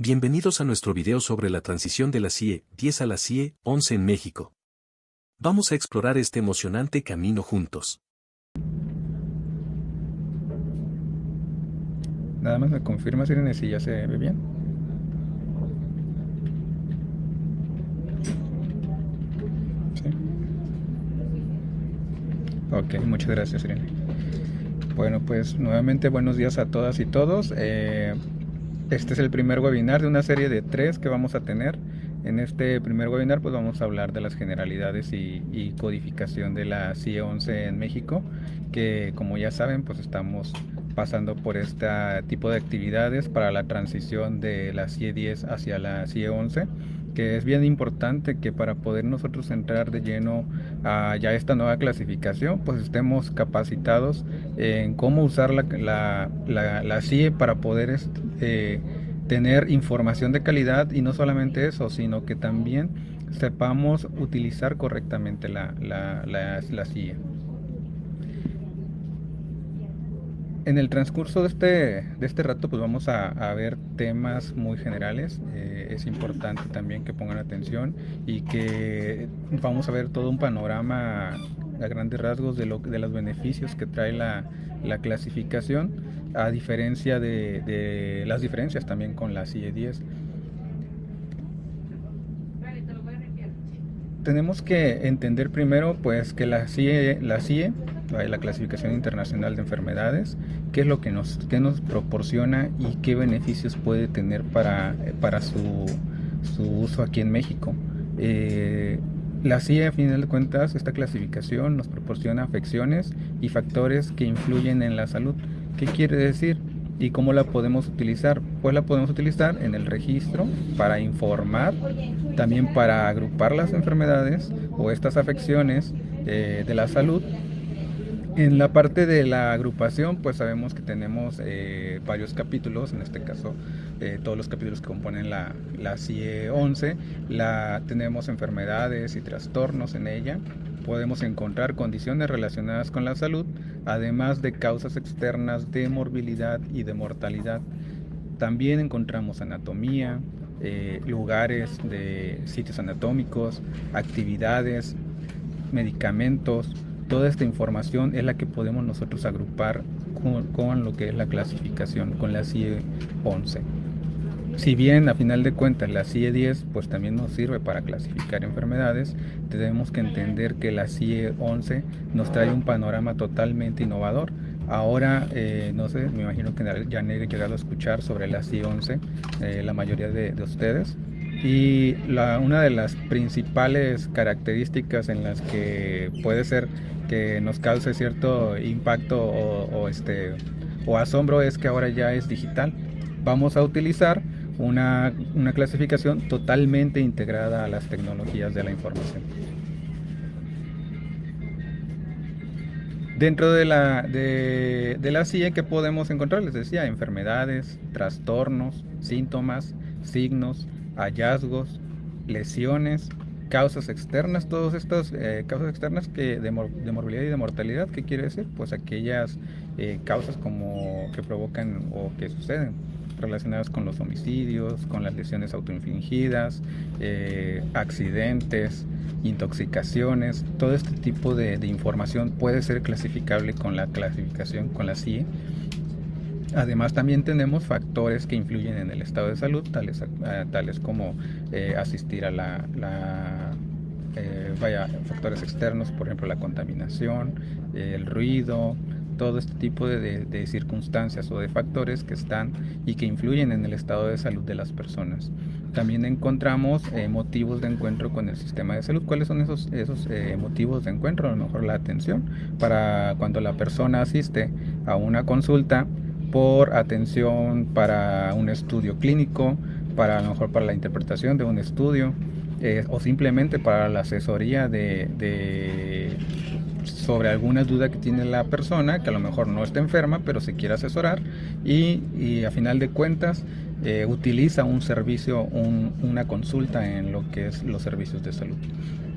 Bienvenidos a nuestro video sobre la transición de la CIE 10 a la CIE 11 en México. Vamos a explorar este emocionante camino juntos. Nada más me confirma, Irene, si ya se ve bien. Sí. Ok, muchas gracias, Irene. Bueno, pues nuevamente buenos días a todas y todos. Este es el primer webinar de una serie de 3 que vamos a tener. En este primer webinar pues vamos a hablar de las generalidades y codificación de la CIE 11 en México, que como ya saben pues estamos pasando por este tipo de actividades para la transición de la CIE 10 hacia la CIE 11, que es bien importante que para poder nosotros entrar de lleno a ya esta nueva clasificación, pues estemos capacitados en cómo usar la CIE para poder tener información de calidad, y no solamente eso, sino que también sepamos utilizar correctamente la CIE. En el transcurso de este rato pues vamos a ver temas muy generales. Es importante también que pongan atención y que vamos a ver todo un panorama a grandes rasgos de los beneficios que trae la clasificación, a diferencia de las diferencias también con la CIE 10. Tenemos que entender primero pues que la CIE, la Clasificación Internacional de Enfermedades, qué es lo que nos proporciona y qué beneficios puede tener para su uso aquí en México. La CIE, a final de cuentas, esta clasificación nos proporciona afecciones y factores que influyen en la salud. ¿Qué quiere decir? ¿Y cómo la podemos utilizar? Pues la podemos utilizar en el registro para informar, también para agrupar las enfermedades o estas afecciones de la salud. En la parte de la agrupación, pues sabemos que tenemos varios capítulos, en este caso todos los capítulos que componen la CIE 11, tenemos enfermedades y trastornos en ella. Podemos encontrar condiciones relacionadas con la salud, además de causas externas de morbilidad y de mortalidad. También encontramos anatomía, lugares de sitios anatómicos, actividades, medicamentos. Toda esta información es la que podemos nosotros agrupar con lo que es la clasificación, con la CIE 11. Si bien a final de cuentas la CIE 10 pues también nos sirve para clasificar enfermedades, tenemos que entender que la CIE 11 nos trae un panorama totalmente innovador. Ahora, no sé, me imagino que ya han llegado a escuchar sobre la CIE 11 la mayoría de ustedes. Y una de las principales características en las que puede ser que nos cause cierto impacto o asombro es que ahora ya es digital. Vamos a utilizar una clasificación totalmente integrada a las tecnologías de la información. Dentro de la CIE, ¿qué podemos encontrar? Les decía, enfermedades, trastornos, síntomas, signos, hallazgos, lesiones, causas externas. Todas estas causas externas de morbilidad y de mortalidad, ¿qué quiere decir? Pues aquellas causas que provocan o que suceden relacionadas con los homicidios, con las lesiones autoinfligidas, accidentes, intoxicaciones. Todo este tipo de información puede ser clasificable con la clasificación, con la CIE. Además también tenemos factores que influyen en el estado de salud, tales como asistir a factores externos, por ejemplo la contaminación, el ruido, todo este tipo de circunstancias o de factores que están y que influyen en el estado de salud de las personas. También encontramos motivos de encuentro con el sistema de salud. ¿Cuáles son esos motivos de encuentro? A lo mejor la atención, para cuando la persona asiste a una consulta por atención para un estudio clínico, a lo mejor para la interpretación de un estudio, o simplemente para la asesoría sobre alguna duda que tiene la persona, que a lo mejor no está enferma, pero se quiere asesorar y a final de cuentas utiliza un servicio, una consulta en lo que es los servicios de salud.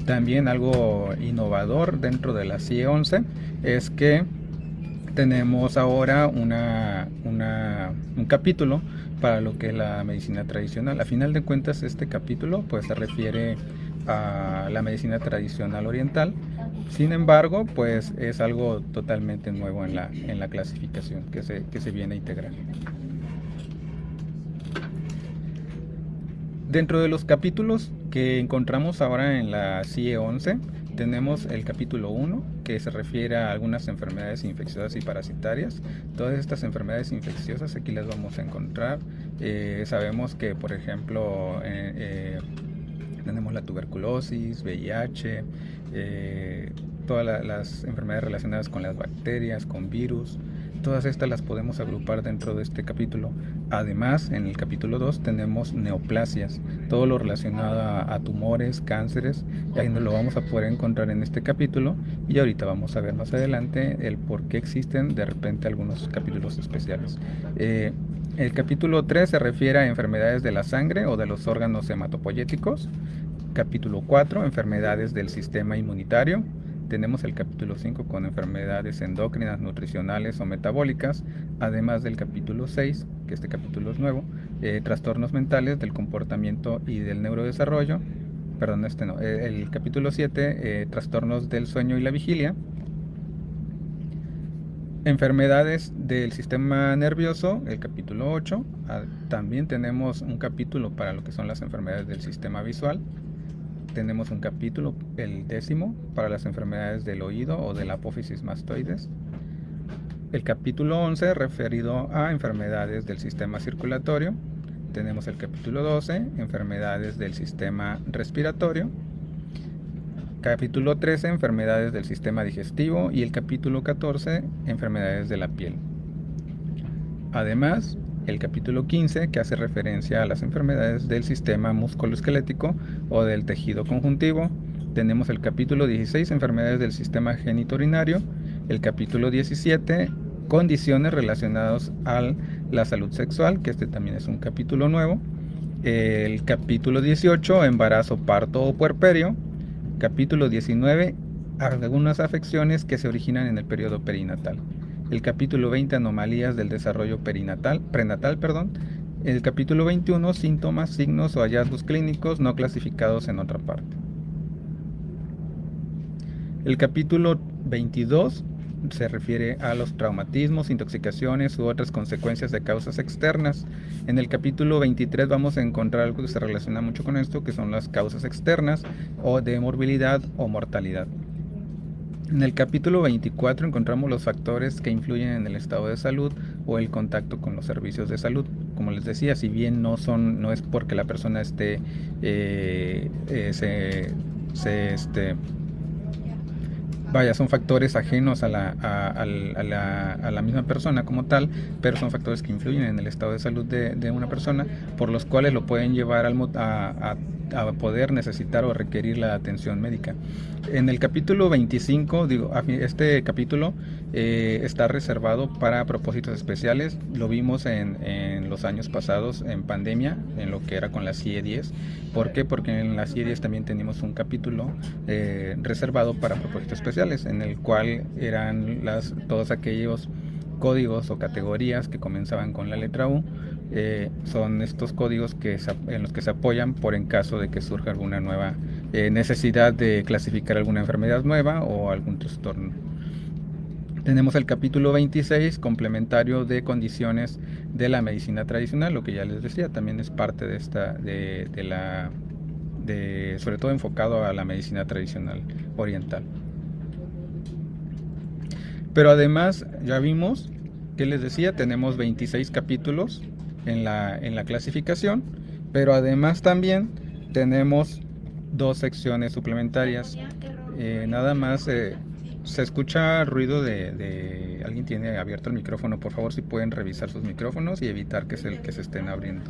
También algo innovador dentro de la CIE 11 es que tenemos ahora un capítulo para lo que es la medicina tradicional. A final de cuentas, este capítulo pues se refiere a la medicina tradicional oriental. Sin embargo, pues es algo totalmente nuevo en la clasificación que se viene a integrar. Dentro de los capítulos que encontramos ahora en la CIE 11, tenemos el capítulo 1, que se refiere a algunas enfermedades infecciosas y parasitarias. Todas estas enfermedades infecciosas aquí las vamos a encontrar. Sabemos que, por ejemplo, tenemos la tuberculosis, VIH, todas las enfermedades relacionadas con las bacterias, con virus. Todas estas las podemos agrupar dentro de este capítulo. Además, en el capítulo 2 tenemos neoplasias, todo lo relacionado a tumores, cánceres, y ahí nos lo vamos a poder encontrar en este capítulo, y ahorita vamos a ver más adelante el por qué existen de repente algunos capítulos especiales. El capítulo 3 se refiere a enfermedades de la sangre o de los órganos hematopoyéticos. Capítulo 4, enfermedades del sistema inmunitario. Tenemos el capítulo 5 con enfermedades endócrinas, nutricionales o metabólicas, además del capítulo 6, que este capítulo es nuevo, trastornos mentales del comportamiento y del neurodesarrollo. Perdón, el capítulo 7, trastornos del sueño y la vigilia. Enfermedades del sistema nervioso, el capítulo 8. También tenemos un capítulo para lo que son las enfermedades del sistema visual. Tenemos un capítulo, el 10º, para las enfermedades del oído o de la apófisis mastoides. El capítulo 11, referido a enfermedades del sistema circulatorio. Tenemos el capítulo 12, enfermedades del sistema respiratorio. Capítulo 13, enfermedades del sistema digestivo. Y el capítulo 14, enfermedades de la piel. Además, el capítulo 15, que hace referencia a las enfermedades del sistema musculoesquelético o del tejido conjuntivo. Tenemos el capítulo 16, enfermedades del sistema genitourinario. El capítulo 17, condiciones relacionadas a la salud sexual, que este también es un capítulo nuevo. El capítulo 18, embarazo, parto o puerperio. Capítulo 19, algunas afecciones que se originan en el periodo perinatal. El capítulo 20, anomalías del desarrollo prenatal. El capítulo 21, síntomas, signos o hallazgos clínicos no clasificados en otra parte. El capítulo 22 se refiere a los traumatismos, intoxicaciones u otras consecuencias de causas externas. En el capítulo 23 vamos a encontrar algo que se relaciona mucho con esto, que son las causas externas o de morbilidad o mortalidad. En el capítulo 24 encontramos los factores que influyen en el estado de salud o el contacto con los servicios de salud. Como les decía, si bien no es porque la persona esté son factores ajenos a la misma persona como tal, pero son factores que influyen en el estado de salud de una persona, por los cuales lo pueden llevar a poder necesitar o requerir la atención médica. En el capítulo 25, este capítulo está reservado para propósitos especiales. Lo vimos en los años pasados en pandemia, en lo que era con la CIE 10. ¿Por qué? Porque en la CIE 10 también teníamos un capítulo reservado para propósitos especiales, en el cual eran todos aquellos códigos o categorías que comenzaban con la letra U. Son estos códigos en los que se apoyan por en caso de que surja alguna nueva necesidad de clasificar alguna enfermedad nueva o algún trastorno. Tenemos el capítulo 26, complementario de condiciones de la medicina tradicional, lo que ya les decía, también es parte de sobre todo enfocado a la medicina tradicional oriental. Pero además, ya vimos que les decía, tenemos 26 capítulos en la clasificación, pero además también tenemos 2 secciones suplementarias. Nada más se escucha ruido de alguien tiene abierto el micrófono. Por favor, si pueden revisar sus micrófonos y evitar que se estén abriendo.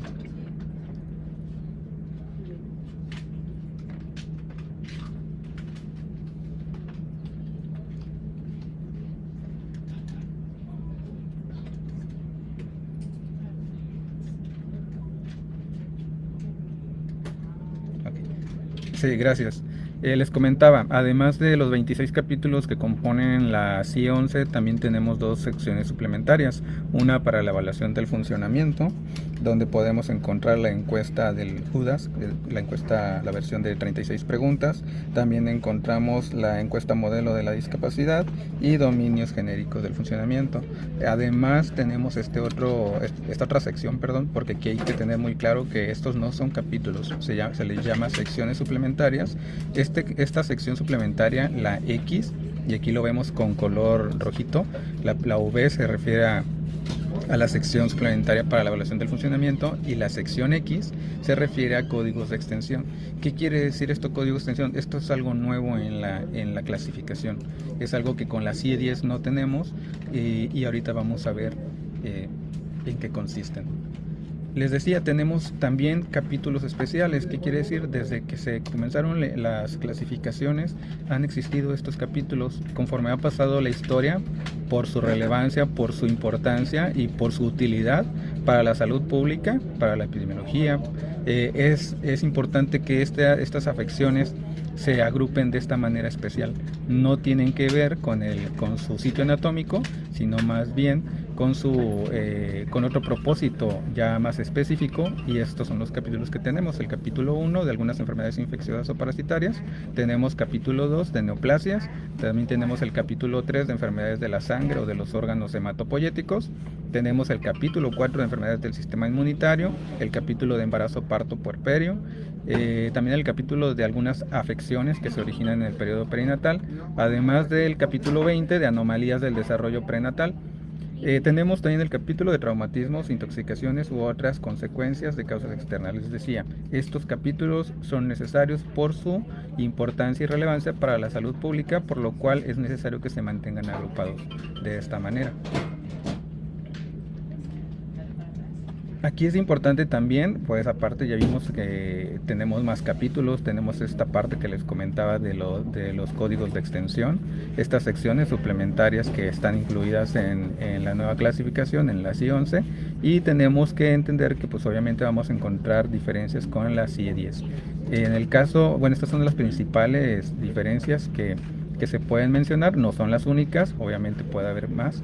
Sí, gracias. Les comentaba, además de los 26 capítulos que componen la CIE 11, también tenemos dos secciones suplementarias. Una para la evaluación del funcionamiento, donde podemos encontrar la encuesta del Judas, la versión de 36 preguntas. También encontramos la encuesta modelo de la discapacidad y dominios genéricos del funcionamiento. Además tenemos esta otra sección, porque aquí hay que tener muy claro que estos no son capítulos, se les llama secciones suplementarias. Esta sección suplementaria, la X, y aquí lo vemos con color rojito, la V se refiere a la sección suplementaria para la evaluación del funcionamiento, y la sección X se refiere a códigos de extensión. ¿Qué quiere decir esto, códigos de extensión? Esto es algo nuevo en la clasificación, es algo que con la CIE 10 no tenemos, y ahorita vamos a ver en qué consisten. Les decía, tenemos también capítulos especiales. ¿Qué quiere decir? Desde que se comenzaron las clasificaciones han existido estos capítulos conforme ha pasado la historia, por su relevancia, por su importancia y por su utilidad para la salud pública, para la epidemiología. Es importante que estas afecciones se agrupen de esta manera especial. No tienen que ver con su sitio anatómico, sino más bien con otro propósito ya más específico, y estos son los capítulos que tenemos. El capítulo 1 de algunas enfermedades infecciosas o parasitarias, tenemos capítulo 2 de neoplasias, también tenemos el capítulo 3 de enfermedades de la sangre o de los órganos hematopoyéticos, tenemos el capítulo 4 de enfermedades del sistema inmunitario, el capítulo de embarazo, parto, puerperio, también el capítulo de algunas afecciones que se originan en el periodo perinatal, además del capítulo 20 de anomalías del desarrollo prenatal. Tenemos también el capítulo de traumatismos, intoxicaciones u otras consecuencias de causas externas. Les decía, estos capítulos son necesarios por su importancia y relevancia para la salud pública, por lo cual es necesario que se mantengan agrupados de esta manera. Aquí es importante también, pues aparte ya vimos que tenemos más capítulos, tenemos esta parte que les comentaba de los códigos de extensión, estas secciones suplementarias que están incluidas en la nueva clasificación, en la CIE 11, y tenemos que entender que pues obviamente vamos a encontrar diferencias con la CIE 10. En el caso, bueno, estas son las principales diferencias que se pueden mencionar, no son las únicas, obviamente puede haber más.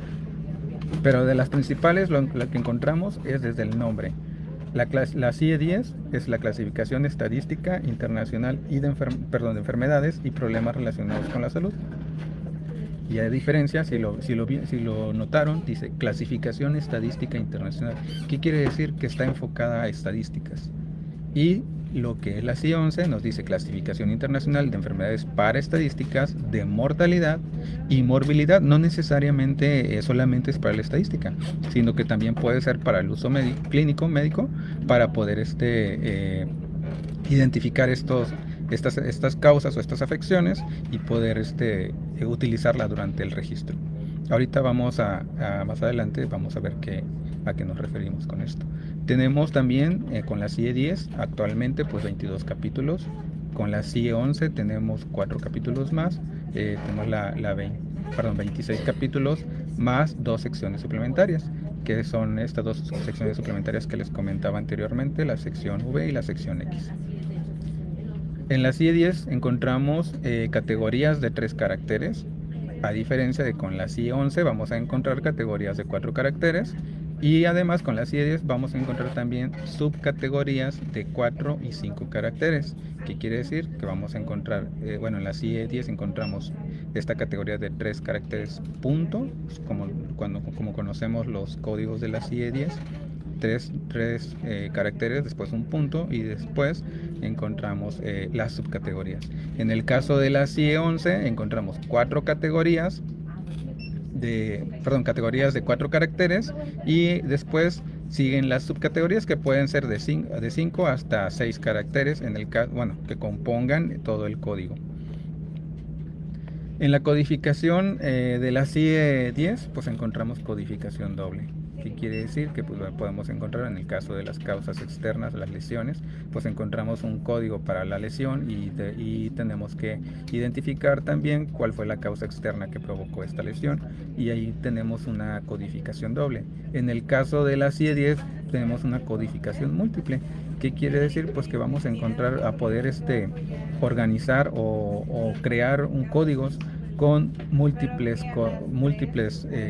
Pero de las principales, lo que encontramos es desde el nombre. La CIE 10 es la clasificación estadística internacional de enfermedades y problemas relacionados con la salud. Y a diferencia, si lo notaron, dice clasificación estadística internacional. ¿Qué quiere decir? Que está enfocada a estadísticas. Y lo que es la CIE 11 nos dice clasificación internacional de enfermedades para estadísticas de mortalidad y morbilidad. No necesariamente solamente es para la estadística, sino que también puede ser para el uso clínico médico, para poder identificar estas causas o estas afecciones y poder utilizarla durante el registro. Ahorita más adelante vamos a ver a qué nos referimos con esto. Tenemos también con la CIE 10 actualmente pues 22 capítulos, con la CIE 11 tenemos 4 capítulos más, tenemos 26 capítulos más 2 secciones suplementarias, que son estas 2 secciones suplementarias que les comentaba anteriormente, la sección V y la sección X. En la CIE 10 encontramos categorías de 3 caracteres, a diferencia de con la CIE 11 vamos a encontrar categorías de 4 caracteres, y además con la CIE 10 vamos a encontrar también subcategorías de 4 y 5 caracteres. ¿Qué quiere decir? Que vamos a encontrar, en la CIE 10 encontramos esta categoría de 3 caracteres punto, como conocemos los códigos de la CIE 10, 3 caracteres, después un punto, y después encontramos las subcategorías. En el caso de la CIE 11 encontramos 4 categorías categorías de 4 caracteres, y después siguen las subcategorías que pueden ser de 5 hasta 6 caracteres que compongan todo el código. En la codificación de la CIE 10 pues encontramos codificación doble. ¿Qué quiere decir? Que pues podemos encontrar en el caso de las causas externas, las lesiones, pues encontramos un código para la lesión y tenemos que identificar también cuál fue la causa externa que provocó esta lesión, y ahí tenemos una codificación doble. En el caso de la CIE-10 tenemos una codificación múltiple. ¿Qué quiere decir? Pues que vamos a encontrar, a poder organizar o crear códigos con múltiples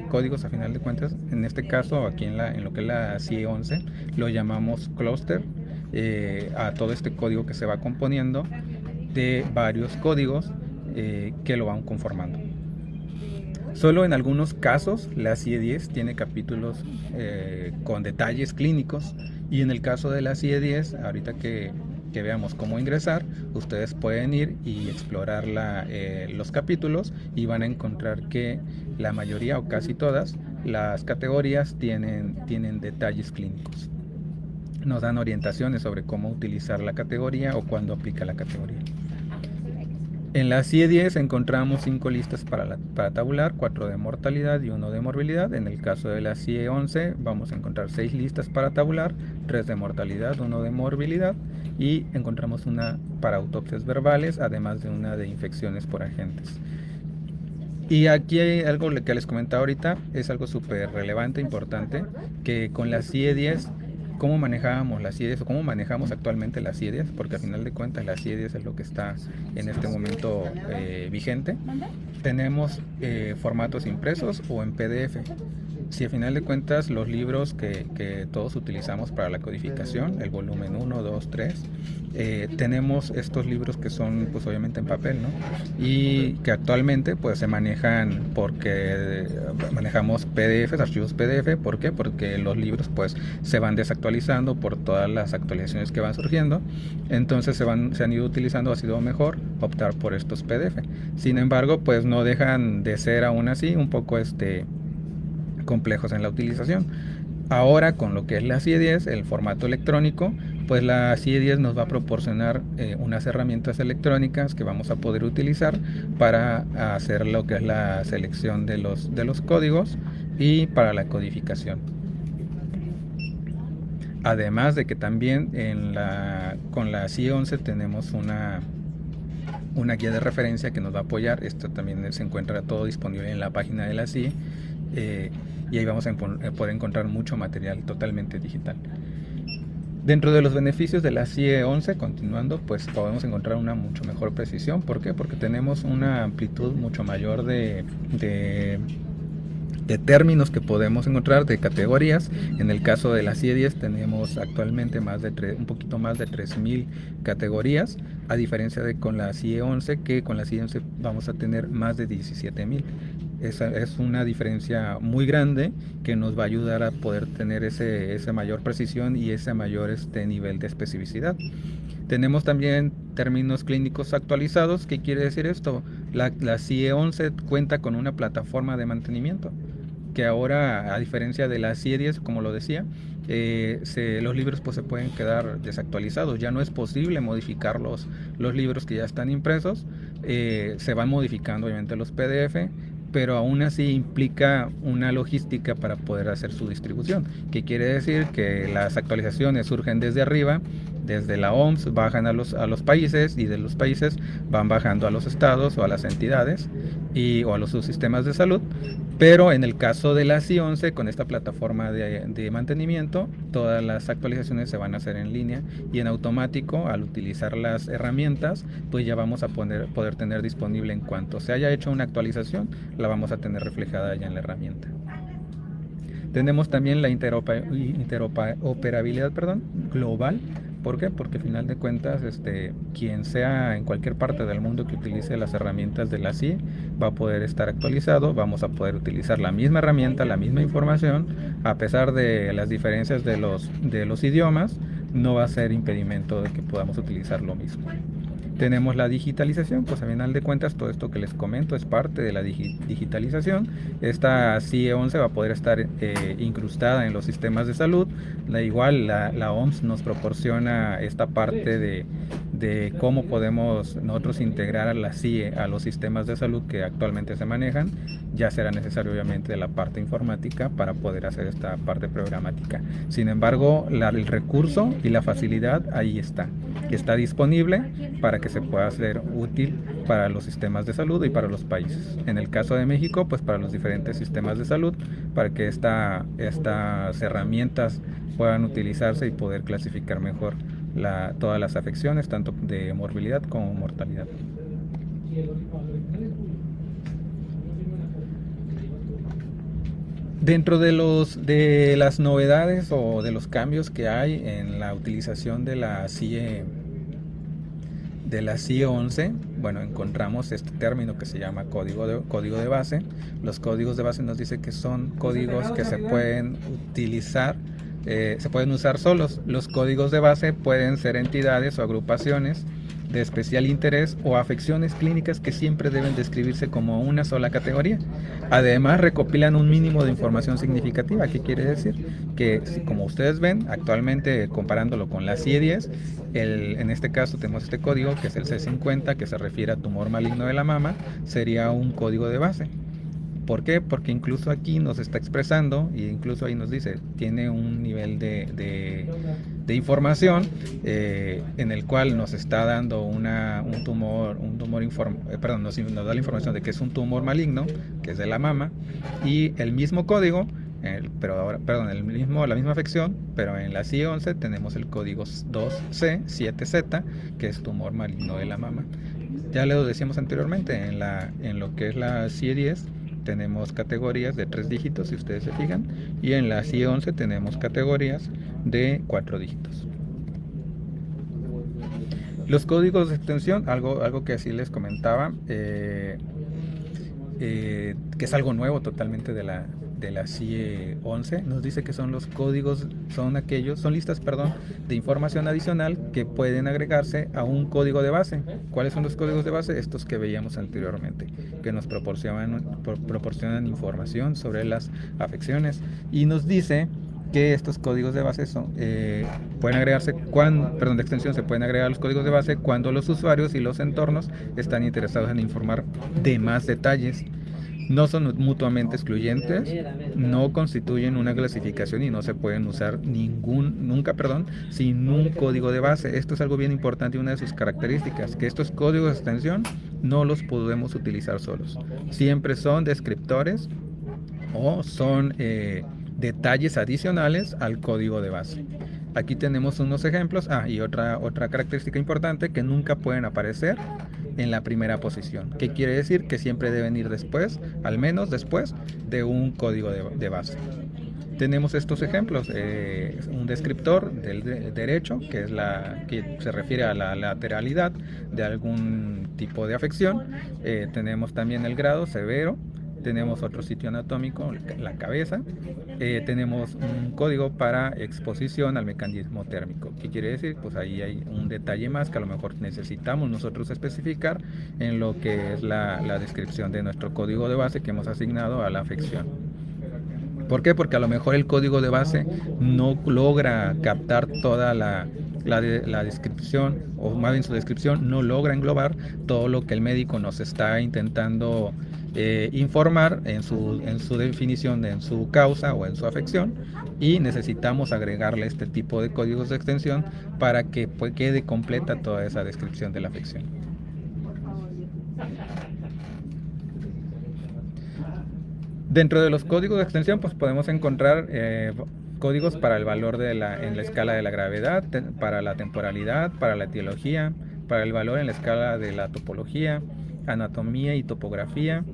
códigos a final de cuentas. En este caso, aquí en lo que es la CIE-11, lo llamamos clúster, a todo este código que se va componiendo de varios códigos que lo van conformando. Solo en algunos casos la CIE-10 tiene capítulos con detalles clínicos, y en el caso de la CIE-10, ahorita que veamos cómo ingresar, ustedes pueden ir y explorar los capítulos y van a encontrar que la mayoría o casi todas las categorías tienen detalles clínicos. Nos dan orientaciones sobre cómo utilizar la categoría o cuándo aplica la categoría. En la CIE-10 encontramos 5 listas para tabular, 4 de mortalidad y 1 de morbilidad. En el caso de la CIE-11 vamos a encontrar 6 listas para tabular, 3 de mortalidad, 1 de morbilidad, y encontramos una para autopsias verbales, además de una de infecciones por agentes. Y aquí hay algo que les comentaba ahorita, es algo súper relevante, importante, que con la CIE-10, cómo manejábamos la CIE-10 o cómo manejamos actualmente la CIE-10, porque al final de cuentas la CIE-10 es lo que está en este momento vigente. Tenemos formatos impresos o en PDF. Si al final de cuentas los libros que todos utilizamos para la codificación, el volumen 1, 2, 3, tenemos estos libros que son pues obviamente en papel, ¿no? Y que actualmente pues se manejan porque manejamos PDFs, archivos PDF. ¿Por qué? Porque los libros pues se van desactualizando por todas las actualizaciones que van surgiendo. Entonces se han ido utilizando, ha sido mejor optar por estos PDF. Sin embargo, pues no dejan de ser aún así un poco complejos en la utilización. Ahora con lo que es la CIE-10, el formato electrónico, pues la CIE-10 nos va a proporcionar unas herramientas electrónicas que vamos a poder utilizar para hacer lo que es la selección de los códigos y para la codificación. Además de que también con la CIE-11 tenemos una guía de referencia que nos va a apoyar. Esto también se encuentra todo disponible en la página de la CIE. Y ahí vamos a poder encontrar mucho material totalmente digital. Dentro de los beneficios de la CIE-11, continuando, pues podemos encontrar una mucho mejor precisión. ¿Por qué? Porque tenemos una amplitud mucho mayor de términos que podemos encontrar, de categorías. En el caso de la CIE-10 tenemos actualmente un poquito más de 3,000 categorías, a diferencia de con la CIE-11, que con la CIE-11 vamos a tener más de 17,000. Esa es una diferencia muy grande que nos va a ayudar a poder tener esa mayor precisión y ese mayor nivel de especificidad. Tenemos también términos clínicos actualizados. ¿Qué quiere decir esto? La CIE-11 cuenta con una plataforma de mantenimiento, que ahora, a diferencia de la CIE-10, como lo decía, los libros pues se pueden quedar desactualizados. Ya no es posible modificar los libros que ya están impresos. Se van modificando obviamente los PDF, pero aún así implica una logística para poder hacer su distribución. ¿Qué quiere decir? Que las actualizaciones surgen desde arriba, desde la OMS, bajan a los países, y de los países van bajando a los estados o a las entidades o a los subsistemas de salud. Pero en el caso de la CIE-11, con esta plataforma de mantenimiento, todas las actualizaciones se van a hacer en línea y en automático. Al utilizar las herramientas, pues ya vamos a poder tener disponible, en cuanto se haya hecho una actualización, la vamos a tener reflejada ya en la herramienta. Tenemos también la interoperabilidad global. ¿Por qué? Porque al final de cuentas, quien sea en cualquier parte del mundo que utilice las herramientas de la CIE va a poder estar actualizado. Vamos a poder utilizar la misma herramienta, la misma información, a pesar de las diferencias de los idiomas. No va a ser impedimento de que podamos utilizar lo mismo. Tenemos la digitalización, pues a final de cuentas todo esto que les comento es parte de la digitalización. Esta CIE 11 va a poder estar incrustada en los sistemas de salud. Igual la OMS nos proporciona esta parte de cómo podemos nosotros integrar a la CIE a los sistemas de salud que actualmente se manejan. Ya será necesario obviamente la parte informática para poder hacer esta parte programática. Sin embargo, el recurso y la facilidad ahí está disponible para que se pueda hacer útil para los sistemas de salud y para los países. En el caso de México, pues para los diferentes sistemas de salud, para que estas herramientas puedan utilizarse y poder clasificar mejor todas las afecciones, tanto de morbilidad como mortalidad. Dentro de las novedades o de los cambios que hay en la utilización de la CIE 11, bueno, encontramos este término que se llama código de base. Los códigos de base nos dice que son códigos que se pueden utilizar, se pueden usar solos. Los códigos de base pueden ser entidades o agrupaciones de especial interés o afecciones clínicas que siempre deben describirse como una sola categoría. Además, recopilan un mínimo de información significativa. ¿Qué quiere decir? Que, como ustedes ven, actualmente comparándolo con la CIE 10, en este caso tenemos este código que es el C50, que se refiere a tumor maligno de la mama, sería un código de base. ¿Por qué? Porque incluso aquí nos está expresando, y incluso ahí nos dice, tiene un nivel de información en el cual nos está dando nos da la información de que es un tumor maligno, que es de la mama, y el mismo código, la misma afección, pero en la CIE 11 tenemos el código 2C7Z, que es tumor maligno de la mama. Ya lo decíamos anteriormente, en lo que es la CIE 10, tenemos categorías de 3 dígitos, si ustedes se fijan, y en la CIE 11 tenemos categorías de 4 dígitos. Los códigos de extensión, algo que así les comentaba, que es algo nuevo totalmente de la CIE 11, nos dice que son los códigos, son listas de información adicional que pueden agregarse a un código de base. ¿Cuáles son los códigos de base? Estos que veíamos anteriormente, que nos proporcionan información sobre las afecciones, y nos dice que estos códigos de base pueden agregarse de extensión se pueden agregar a los códigos de base cuando los usuarios y los entornos están interesados en informar de más detalles. No son mutuamente excluyentes, no constituyen una clasificación y no se pueden usar nunca sin un código de base. Esto es algo bien importante y una de sus características, que estos códigos de extensión no los podemos utilizar solos. Siempre son descriptores o son detalles adicionales al código de base. Aquí tenemos unos ejemplos. Y otra característica importante, que nunca pueden aparecer en la primera posición. ¿Qué quiere decir? Que siempre deben ir después, al menos después de un código de base. Tenemos estos ejemplos, un descriptor del derecho, que se refiere a la lateralidad de algún tipo de afección. Tenemos también el grado severo. Tenemos otro sitio anatómico, la cabeza. Tenemos un código para exposición al mecanismo térmico. ¿Qué quiere decir? Pues ahí hay un detalle más que a lo mejor necesitamos nosotros especificar en lo que es la descripción de nuestro código de base que hemos asignado a la afección. ¿Por qué? Porque a lo mejor el código de base no logra captar toda la descripción, o más bien su descripción no logra englobar todo lo que el médico nos está intentando informar en su definición, en su causa o en su afección, y necesitamos agregarle este tipo de códigos de extensión para que quede completa toda esa descripción de la afección. Dentro de los códigos de extensión, pues podemos encontrar códigos para el valor en la escala de la gravedad, para la temporalidad, para la etiología, para el valor en la escala de la topología, anatomía y topografía,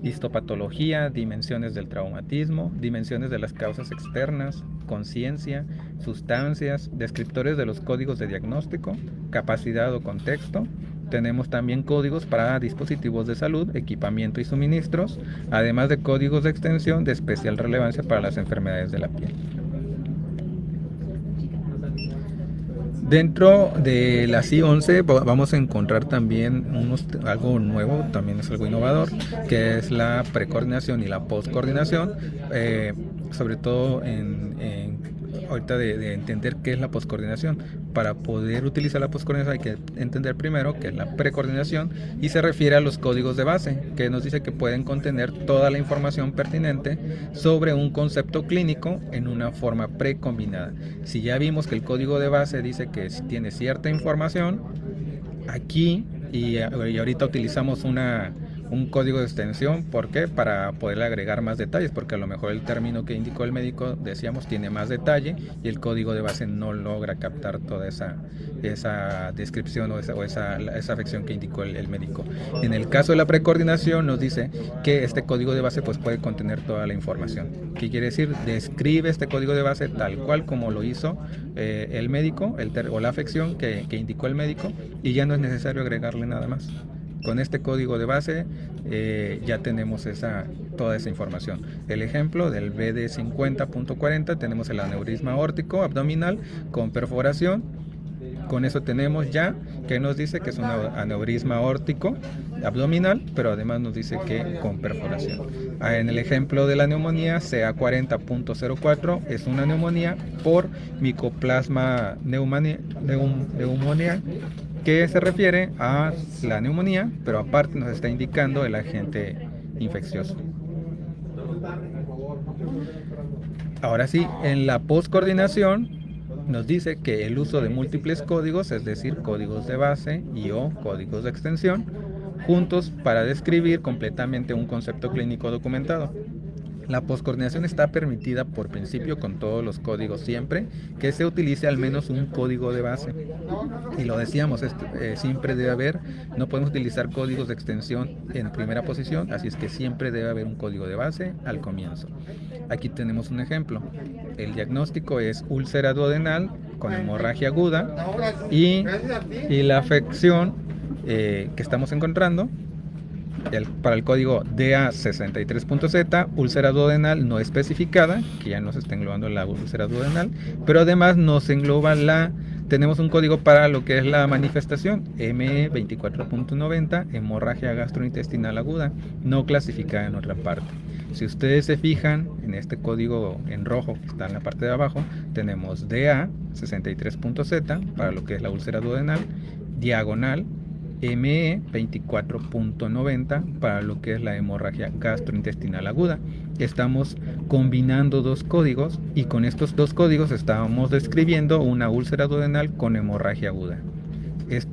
histopatología, dimensiones del traumatismo, dimensiones de las causas externas, conciencia, sustancias, descriptores de los códigos de diagnóstico, capacidad o contexto. Tenemos también códigos para dispositivos de salud, equipamiento y suministros, además de códigos de extensión de especial relevancia para las enfermedades de la piel. Dentro de la CIE 11 vamos a encontrar también algo nuevo, también es algo innovador, que es la precoordinación y la postcoordinación, sobre todo ahorita de entender qué es la postcoordinación. Para poder utilizar la postcoordinación hay que entender primero qué es la precoordinación, y se refiere a los códigos de base, que nos dice que pueden contener toda la información pertinente sobre un concepto clínico en una forma precombinada. Si ya vimos que el código de base dice que tiene cierta información, aquí y ahorita utilizamos un código de extensión. ¿Por qué? Para poder agregar más detalles, porque a lo mejor el término que indicó el médico, decíamos, tiene más detalle y el código de base no logra captar toda esa descripción o esa afección que indicó el médico. En el caso de la precoordinación nos dice que este código de base pues puede contener toda la información. ¿Qué quiere decir? Describe este código de base tal cual como lo hizo el médico o la afección que indicó el médico, y ya no es necesario agregarle nada más. Con este código de base ya tenemos toda esa información. El ejemplo del BD 50.40, tenemos el aneurisma aórtico abdominal con perforación. Con eso tenemos ya que nos dice que es un aneurisma aórtico abdominal, pero además nos dice que con perforación. En el ejemplo de la neumonía, CA 40.04 es una neumonía por Mycoplasma pneumoniae, que se refiere a la neumonía, pero aparte nos está indicando el agente infeccioso. Ahora sí, en la postcoordinación nos dice que el uso de múltiples códigos, es decir, códigos de base o códigos de extensión, juntos para describir completamente un concepto clínico documentado. La postcoordinación está permitida por principio con todos los códigos siempre que se utilice al menos un código de base. Y lo decíamos, siempre debe haber, no podemos utilizar códigos de extensión en primera posición, así es que siempre debe haber un código de base al comienzo. Aquí tenemos un ejemplo. El diagnóstico es úlcera duodenal con hemorragia aguda, y la afección que estamos encontrando para el código DA63.Z, úlcera duodenal no especificada, que ya nos está englobando la úlcera duodenal, pero además nos engloba tenemos un código para lo que es la manifestación, ME24.90, hemorragia gastrointestinal aguda, no clasificada en otra parte. Si ustedes se fijan en este código en rojo que está en la parte de abajo, tenemos DA63.Z para lo que es la úlcera duodenal, diagonal ME 24.90 para lo que es la hemorragia gastrointestinal aguda. Estamos combinando dos códigos, y con estos dos códigos estábamos describiendo una úlcera duodenal con hemorragia aguda.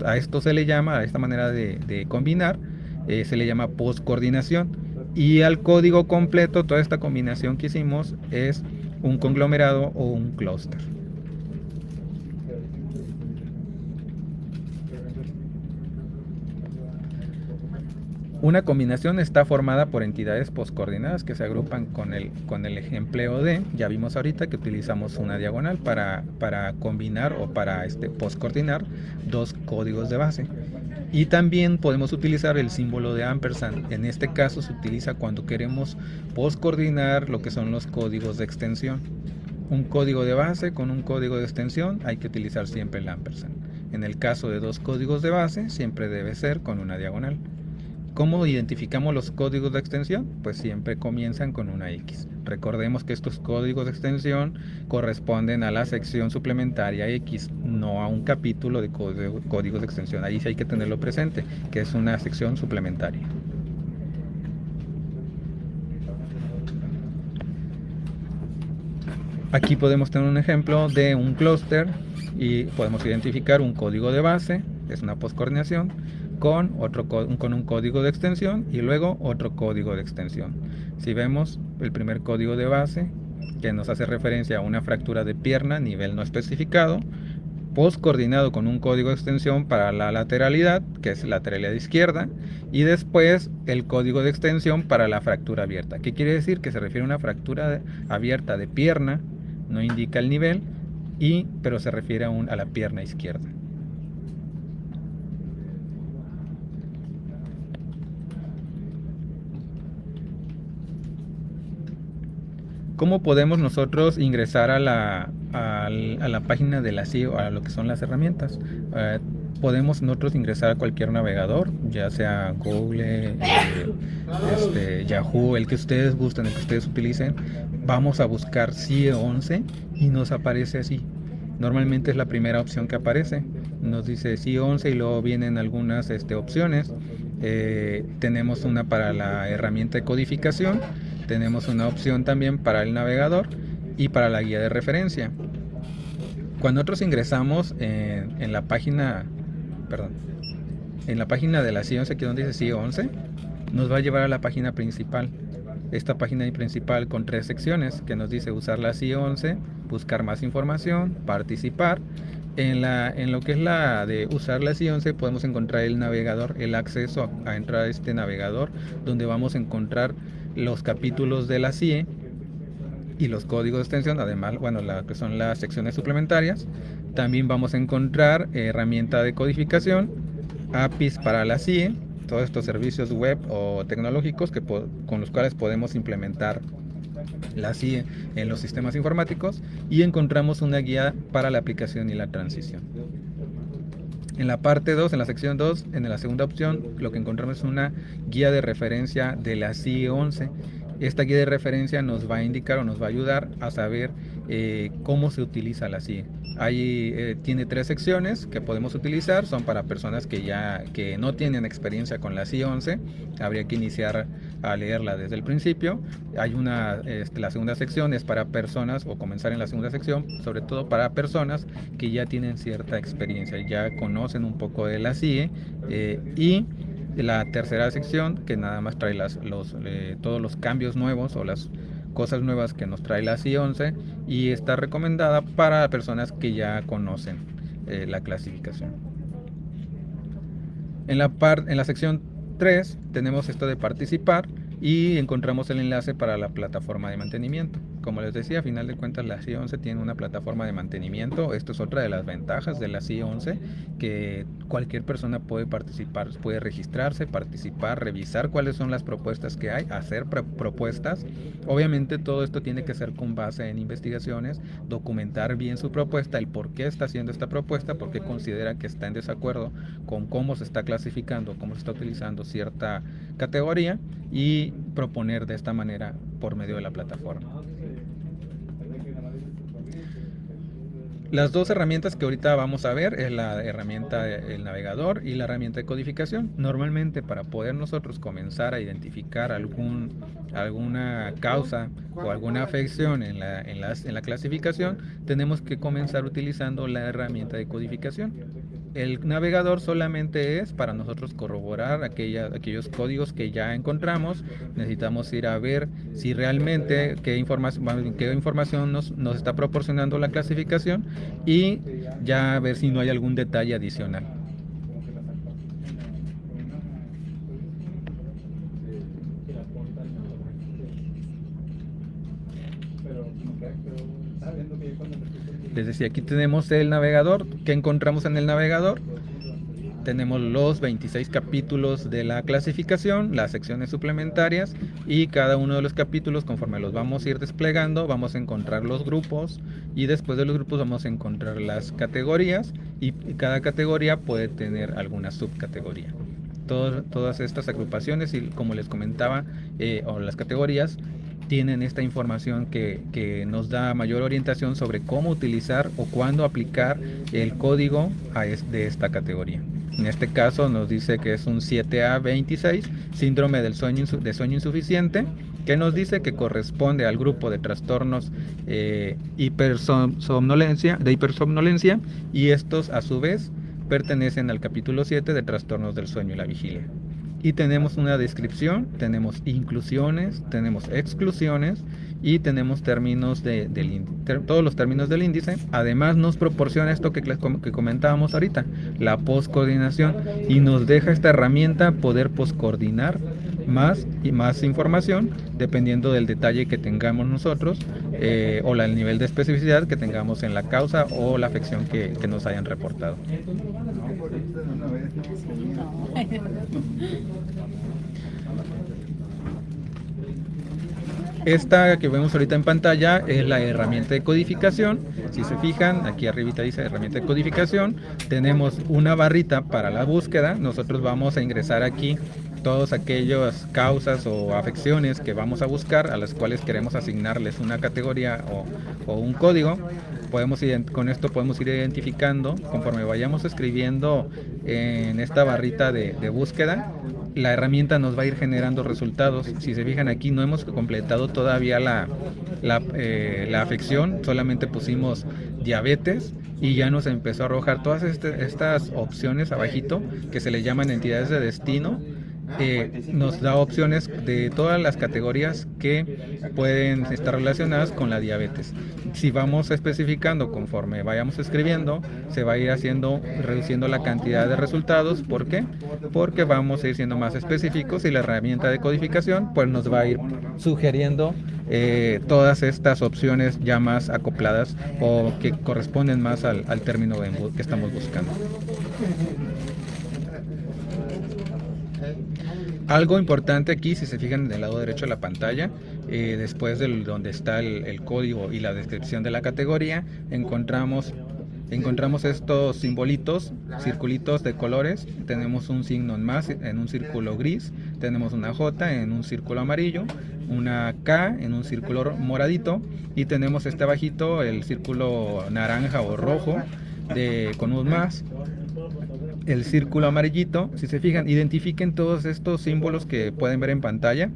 A esto se le llama, a esta manera de combinar, se le llama postcoordinación, y al código completo, toda esta combinación que hicimos es un conglomerado o un clúster. Una combinación está formada por entidades postcoordinadas que se agrupan con el empleo de, ya vimos ahorita que utilizamos una diagonal para combinar o para postcoordinar dos códigos de base. Y también podemos utilizar el símbolo de ampersand. En este caso se utiliza cuando queremos postcoordinar lo que son los códigos de extensión. Un código de base con un código de extensión, hay que utilizar siempre el ampersand. En el caso de dos códigos de base, siempre debe ser con una diagonal. ¿Cómo identificamos los códigos de extensión? Pues siempre comienzan con una X. Recordemos que estos códigos de extensión corresponden a la sección suplementaria X, no a un capítulo de códigos de extensión. Ahí sí hay que tenerlo presente, que es una sección suplementaria. Aquí podemos tener un ejemplo de un clúster y podemos identificar un código de base, es una postcoordinación, con un código de extensión y luego otro código de extensión. Si vemos el primer código de base, que nos hace referencia a una fractura de pierna, nivel no especificado, postcoordinado con un código de extensión para la lateralidad, que es lateralidad izquierda, y después el código de extensión para la fractura abierta. ¿Qué quiere decir? Que se refiere a una fractura abierta de pierna, no indica el nivel, pero se refiere a la pierna izquierda. ¿Cómo podemos nosotros ingresar a la página de la CIE o a lo que son las herramientas? Podemos nosotros ingresar a cualquier navegador, ya sea Google, Yahoo, el que ustedes gusten, el que ustedes utilicen. Vamos a buscar CIE 11 y nos aparece así. Normalmente es la primera opción que aparece. Nos dice CIE 11 y luego vienen algunas opciones. Tenemos una para la herramienta de codificación, tenemos una opción también para el navegador y para la guía de referencia. Cuando nosotros ingresamos en la página, en la página de la CIE 11, aquí donde dice CIE 11, nos va a llevar a la página principal. Esta página principal con 3 secciones que nos dice usar la CIE 11, buscar más información, participar. En lo que es la de usar la CIE 11 podemos encontrar el navegador, el acceso a entrar a este navegador, donde vamos a encontrar los capítulos de la CIE y los códigos de extensión, además, bueno, que son las secciones suplementarias. También vamos a encontrar herramienta de codificación, APIs para la CIE, todos estos servicios web o tecnológicos con los cuales podemos implementar la CIE en los sistemas informáticos, y encontramos una guía para la aplicación y la transición. En la parte 2, en la sección 2, en la segunda opción, lo que encontramos es una guía de referencia de la CIE 11. Esta guía de referencia nos va a indicar o nos va a ayudar a saber cómo se utiliza la CIE. Tiene 3 secciones que podemos utilizar, son para personas que no tienen experiencia con la CIE 11, habría que iniciar a leerla desde el principio. La segunda sección es para personas, o comenzar en la segunda sección, sobre todo para personas que ya tienen cierta experiencia, ya conocen un poco de la CIE, y la tercera sección que nada más trae todos los cambios nuevos o las cosas nuevas que nos trae la CIE 11, y está recomendada para personas que ya conocen la clasificación. En la sección 3 tenemos esto de participar y encontramos el enlace para la plataforma de mantenimiento. Como les decía, a final de cuentas la CIE 11 tiene una plataforma de mantenimiento. Esto es otra de las ventajas de la CIE 11, que cualquier persona puede participar, puede registrarse, participar, revisar cuáles son las propuestas que hay, hacer propuestas. Obviamente todo esto tiene que ser con base en investigaciones, documentar bien su propuesta, el por qué está haciendo esta propuesta, por qué considera que está en desacuerdo con cómo se está clasificando, cómo se está utilizando cierta categoría, y proponer de esta manera por medio de la plataforma. Las dos herramientas que ahorita vamos a ver es la herramienta del navegador y la herramienta de codificación. Normalmente, para poder nosotros comenzar a identificar alguna causa o alguna afección en la clasificación, tenemos que comenzar utilizando la herramienta de codificación. El navegador solamente es para nosotros corroborar aquellos códigos que ya encontramos. Necesitamos ir a ver si realmente qué información nos está proporcionando la clasificación, y ya ver si no hay algún detalle adicional. Les decía, aquí tenemos el navegador. ¿Qué encontramos en el navegador? Tenemos los 26 capítulos de la clasificación, las secciones suplementarias, y cada uno de los capítulos, conforme los vamos a ir desplegando, vamos a encontrar los grupos, y después de los grupos vamos a encontrar las categorías, y cada categoría puede tener alguna subcategoría. Todas estas agrupaciones, y como les comentaba, o las categorías, tienen esta información que nos da mayor orientación sobre cómo utilizar o cuándo aplicar el código de esta categoría. En este caso nos dice que es un 7A26, síndrome de sueño insuficiente, que nos dice que corresponde al grupo de trastornos de hipersomnolencia, y estos a su vez pertenecen al capítulo 7 de trastornos del sueño y la vigilia. Y tenemos una descripción, tenemos inclusiones, tenemos exclusiones, y tenemos todos los términos del índice. Además nos proporciona esto que comentábamos ahorita, la poscoordinación, y nos deja esta herramienta poder poscoordinar más y más información dependiendo del detalle que tengamos nosotros, o el nivel de especificidad que tengamos en la causa o la afección que nos hayan reportado. Esta que vemos ahorita en pantalla es la herramienta de codificación. Si se fijan, aquí arribita dice herramienta de codificación. Tenemos una barrita para la búsqueda. Nosotros vamos a ingresar aquí todas aquellas causas o afecciones que vamos a buscar, a las cuales queremos asignarles una categoría o un código. Con esto podemos ir identificando, conforme vayamos escribiendo en esta barrita de búsqueda, la herramienta nos va a ir generando resultados. Si se fijan aquí, no hemos completado todavía la afección, solamente pusimos diabetes y ya nos empezó a arrojar todas estas opciones abajito que se le llaman entidades de destino. Nos da opciones de todas las categorías que pueden estar relacionadas con la diabetes. Si vamos especificando conforme vayamos escribiendo, se va a ir reduciendo la cantidad de resultados. ¿Por qué? Porque vamos a ir siendo más específicos y la herramienta de codificación pues nos va a ir sugiriendo todas estas opciones ya más acopladas o que corresponden más al término que estamos buscando. Algo importante aquí, si se fijan en el lado derecho de la pantalla, después de donde está el código y la descripción de la categoría, encontramos estos simbolitos, circulitos de colores. Tenemos un signo en más en un círculo gris, tenemos una J en un círculo amarillo, una K en un círculo moradito y tenemos abajito el círculo naranja o rojo con un más. El círculo amarillito, si se fijan, identifiquen todos estos símbolos que pueden ver en pantalla.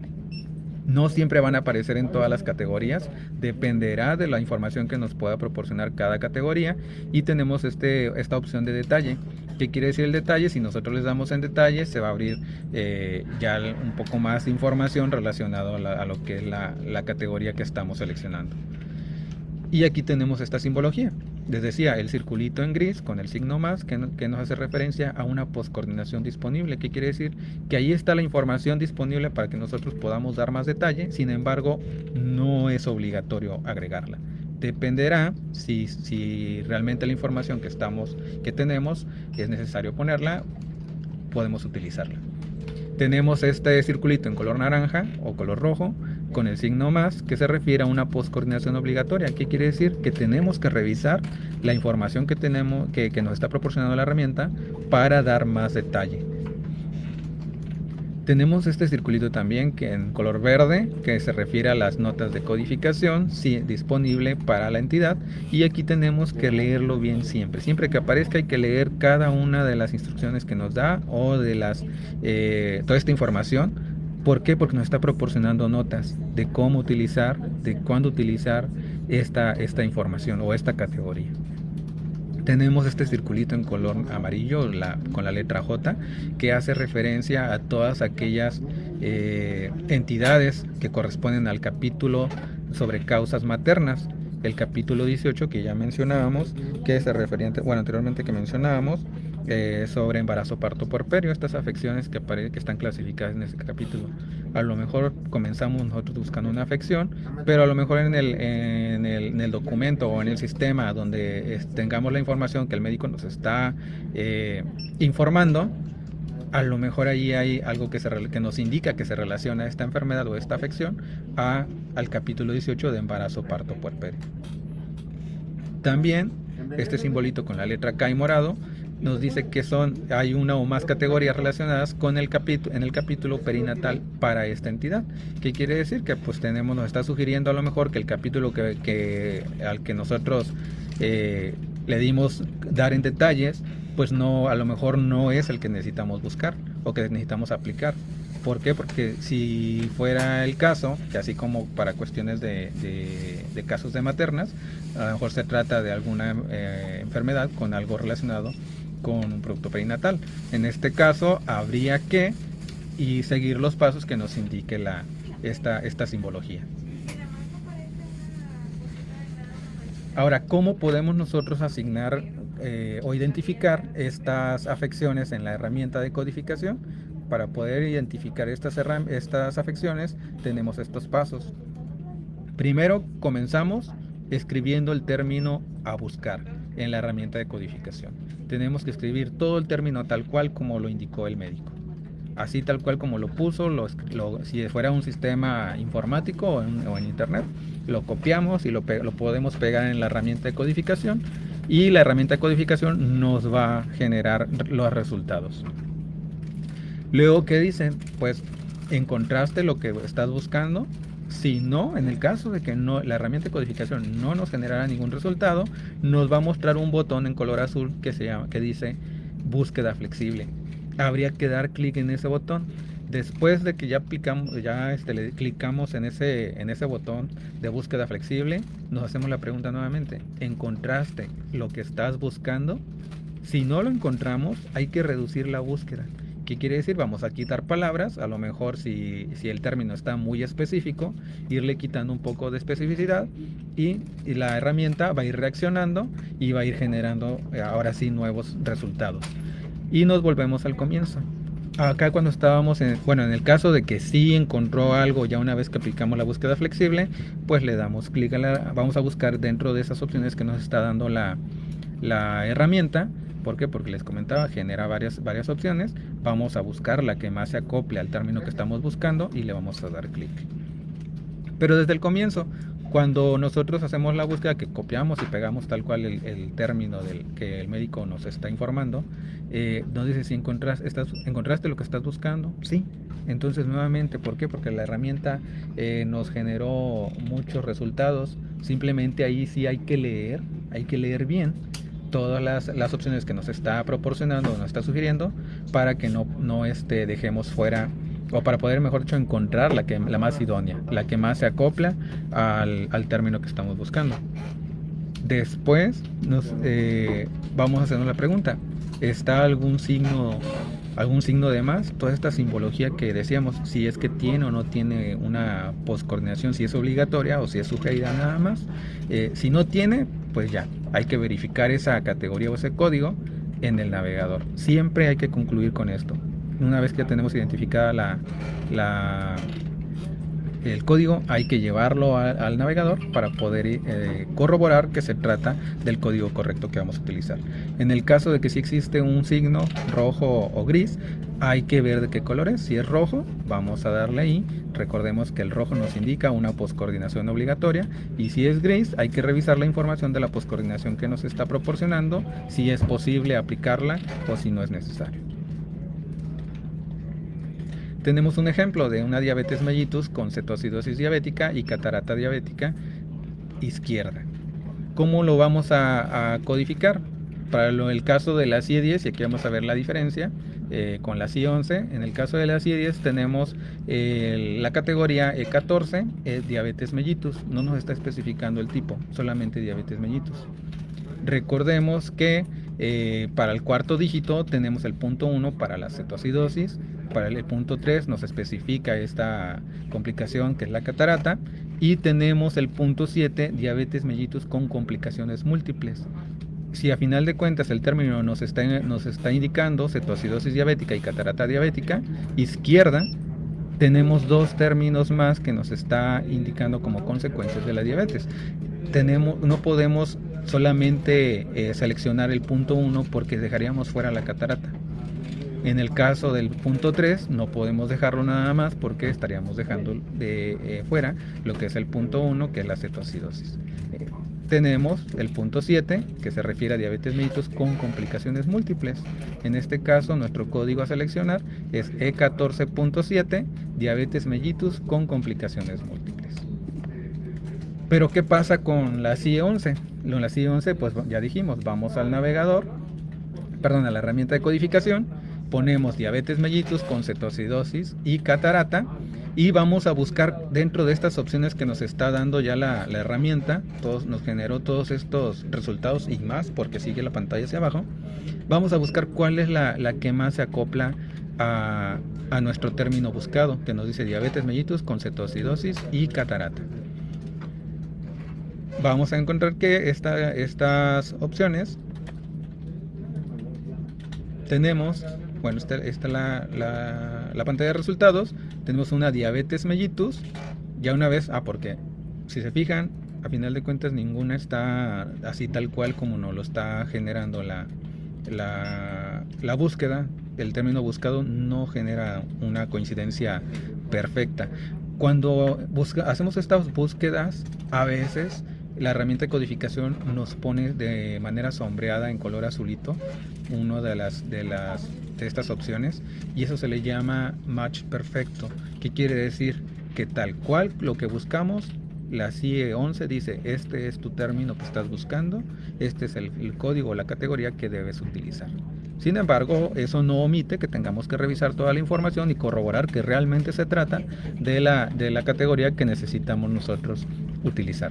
No siempre van a aparecer en todas las categorías, dependerá de la información que nos pueda proporcionar cada categoría. Y tenemos esta opción de detalle. ¿Qué quiere decir el detalle? Si nosotros les damos en detalle, se va a abrir ya un poco más de información relacionada a lo que es la categoría que estamos seleccionando. Y aquí tenemos esta simbología. Les decía, el circulito en gris con el signo más que nos hace referencia a una postcoordinación disponible. ¿Qué quiere decir? Que ahí está la información disponible para que nosotros podamos dar más detalle. Sin embargo, no es obligatorio agregarla. Dependerá si realmente la información que tenemos es necesario ponerla, podemos utilizarla. Tenemos este circulito en color naranja o color rojo con el signo más que se refiere a una postcoordinación obligatoria. ¿Qué quiere decir? Que tenemos que revisar la información que tenemos, que nos está proporcionando la herramienta para dar más detalle. Tenemos este circulito también que en color verde que se refiere a las notas de codificación disponible para la entidad, y aquí tenemos que leerlo bien siempre. Siempre que aparezca hay que leer cada una de las instrucciones que nos da o de toda esta información. ¿Por qué? Porque nos está proporcionando notas de cómo utilizar, de cuándo utilizar esta información o esta categoría. Tenemos este circulito en color amarillo con la letra J que hace referencia a todas aquellas entidades que corresponden al capítulo sobre causas maternas. El capítulo 18 que ya mencionábamos, que es anteriormente que mencionábamos, sobre embarazo, parto, puerperio, estas afecciones que están clasificadas en ese capítulo. A lo mejor comenzamos nosotros buscando una afección, pero a lo mejor en el documento o en el sistema donde tengamos la información que el médico nos está informando, a lo mejor ahí hay algo que nos indica que se relaciona esta enfermedad o esta afección al capítulo 18 de embarazo, parto, puerperio. También este simbolito con la letra K y morado nos dice que hay una o más categorías relacionadas con el capítulo perinatal para esta entidad. ¿Qué quiere decir? Que pues nos está sugiriendo a lo mejor que el capítulo al que nosotros le dimos dar en detalles, pues a lo mejor no es el que necesitamos buscar o que necesitamos aplicar. ¿Por qué? Porque si fuera el caso, que así como para cuestiones de casos de maternas, a lo mejor se trata de alguna enfermedad con algo relacionado con un producto perinatal. En este caso habría que seguir los pasos que nos indique esta simbología. Ahora, ¿cómo podemos nosotros asignar o identificar estas afecciones en la herramienta de codificación? Para poder identificar estas afecciones tenemos estos pasos. Primero comenzamos escribiendo el término a buscar en la herramienta de codificación. Tenemos que escribir todo el término tal cual como lo indicó el médico. así tal cual como lo puso, si fuera un sistema informático o en internet, lo copiamos y lo podemos pegar en la herramienta de codificación, y la herramienta de codificación nos va a generar los resultados. Luego, ¿qué dicen? Pues encontraste lo que estás buscando. Si no, en el caso de que no, la herramienta de codificación no nos generara ningún resultado, nos va a mostrar un botón en color azul que dice búsqueda flexible. Habría que dar clic en ese botón. Después de que ya le clicamos en ese botón de búsqueda flexible, nos hacemos la pregunta nuevamente: ¿encontraste lo que estás buscando? Si no lo encontramos, hay que reducir la búsqueda. ¿Qué quiere decir? Vamos a quitar palabras, a lo mejor si el término está muy específico, irle quitando un poco de especificidad, y la herramienta va a ir reaccionando y va a ir generando ahora sí nuevos resultados. Y nos volvemos al comienzo. Acá cuando estábamos en el caso de que sí encontró algo ya una vez que aplicamos la búsqueda flexible, pues le damos clic vamos a buscar dentro de esas opciones que nos está dando la herramienta. ¿Por qué? Porque les comentaba, genera varias opciones. Vamos a buscar la que más se acople al término que estamos buscando y le vamos a dar clic. Pero desde el comienzo, cuando nosotros hacemos la búsqueda, que copiamos y pegamos tal cual el término que el médico nos está informando, nos dice si encontraste lo que estás buscando. Sí. Entonces nuevamente, ¿por qué? Porque la herramienta nos generó muchos resultados. Simplemente ahí sí hay que leer bien todas las opciones que nos está proporcionando o nos está sugiriendo, para que no dejemos fuera, o para poder, mejor dicho, encontrar la más idónea, la que más se acopla al término que estamos buscando. Después vamos a hacernos la pregunta: ¿está algún signo de más? Toda esta simbología que decíamos, si es que tiene o no tiene una poscoordinación, si es obligatoria o si es sugerida nada más. Si no tiene, pues ya, hay que verificar esa categoría o ese código en el navegador. Siempre hay que concluir con esto. Una vez que ya tenemos identificada el código, hay que llevarlo al navegador para poder corroborar que se trata del código correcto que vamos a utilizar. En el caso de que sí existe un signo rojo o gris, hay que ver de qué color es. Si es rojo, vamos a darle ahí. Recordemos que el rojo nos indica una poscoordinación obligatoria, y si es gris, hay que revisar la información de la poscoordinación que nos está proporcionando, si es posible aplicarla o si no es necesario. Tenemos un ejemplo de una diabetes mellitus con cetoacidosis diabética y catarata diabética izquierda. ¿Cómo lo vamos a codificar? Para el caso de la CIE-10, y aquí vamos a ver la diferencia con la CIE-11. En el caso de la CIE-10 tenemos la categoría E14, diabetes mellitus. No nos está especificando el tipo, solamente diabetes mellitus. Recordemos que para el cuarto dígito tenemos el punto 1 para la cetoacidosis. Para el punto 3 nos especifica esta complicación que es la catarata, y tenemos el punto 7, diabetes mellitus con complicaciones múltiples. Si a final de cuentas el término nos está indicando cetoacidosis diabética y catarata diabética izquierda, tenemos dos términos más que nos está indicando como consecuencias de la diabetes. No podemos solamente seleccionar el punto 1 porque dejaríamos fuera la catarata. En el caso del punto 3 no podemos dejarlo nada más porque estaríamos dejando fuera lo que es el punto 1, que es la cetoacidosis. Tenemos el punto 7, que se refiere a diabetes mellitus con complicaciones múltiples. En este caso, nuestro código a seleccionar es E14.7, diabetes mellitus con complicaciones múltiples. Pero ¿qué pasa con la CIE-11? En la CIE-11, pues ya dijimos, vamos al navegador, a la herramienta de codificación, ponemos diabetes mellitus con cetoacidosis y catarata, y vamos a buscar dentro de estas opciones que nos está dando ya la herramienta. Nos generó todos estos resultados y más, porque sigue la pantalla hacia abajo. Vamos a buscar cuál es la que más se acopla a nuestro término buscado, que nos dice diabetes mellitus con cetoacidosis y catarata. Vamos a encontrar que estas opciones tenemos, esta es la pantalla de resultados. Tenemos una diabetes mellitus, ya una vez, porque si se fijan, a final de cuentas ninguna está así tal cual como nos lo está generando la búsqueda. el término buscado no genera una coincidencia perfecta. Cuando hacemos estas búsquedas, a veces la herramienta de codificación nos pone de manera sombreada en color azulito una de estas opciones, y eso se le llama match perfecto. ¿Qué quiere decir? Que tal cual lo que buscamos, la CIE 11 dice: este es tu término que estás buscando, este es el código o la categoría que debes utilizar. Sin embargo, eso no omite que tengamos que revisar toda la información y corroborar que realmente se trata de la categoría que necesitamos nosotros utilizar.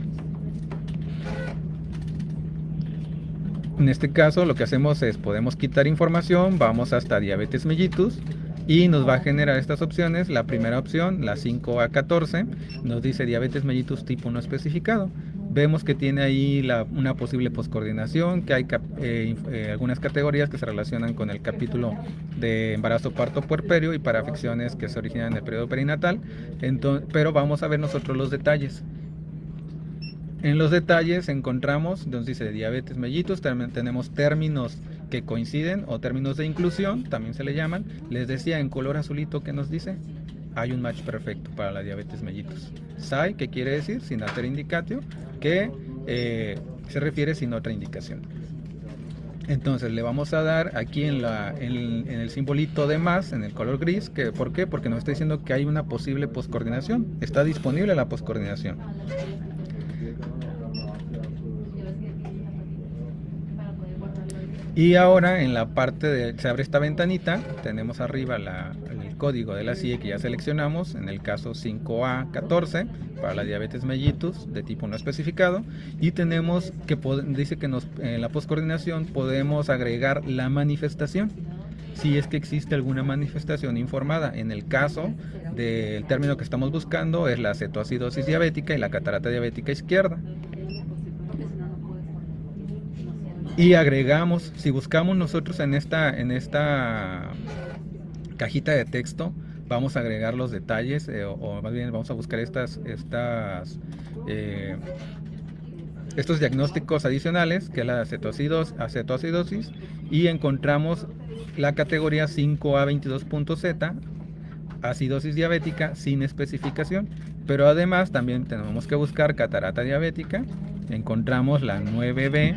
En este caso lo que hacemos es, podemos quitar información, vamos hasta diabetes mellitus y nos va a generar estas opciones. La primera opción, la 5A14, nos dice diabetes mellitus tipo no especificado. Vemos que tiene ahí una posible poscoordinación, que hay algunas categorías que se relacionan con el capítulo de embarazo, parto, puerperio y para afecciones que se originan en el periodo perinatal. Pero vamos a ver nosotros los detalles. En los detalles encontramos, entonces dice diabetes mellitus, tenemos términos que coinciden o términos de inclusión, también se le llaman. Les decía en color azulito que nos dice, hay un match perfecto para la diabetes mellitus. SI, que quiere decir sin alter indicatio, que se refiere sin otra indicación. Entonces le vamos a dar aquí en el simbolito de más, en el color gris. ¿Por qué? Porque nos está diciendo que hay una posible poscoordinación, está disponible la poscoordinación. Y ahora en la parte se abre esta ventanita, tenemos arriba el código de la CIE que ya seleccionamos, en el caso 5A14 para la diabetes mellitus de tipo no especificado, y tenemos que dice que en la poscoordinación podemos agregar la manifestación, si es que existe alguna manifestación informada. En el caso del término que estamos buscando es la cetoacidosis diabética y la catarata diabética izquierda. Y agregamos, si buscamos nosotros en esta cajita de texto, vamos a agregar los detalles, o más bien vamos a buscar estos diagnósticos adicionales, que es la cetoacidosis, y encontramos la categoría 5A22.Z, acidosis diabética sin especificación. Pero además también tenemos que buscar catarata diabética. Encontramos la 9B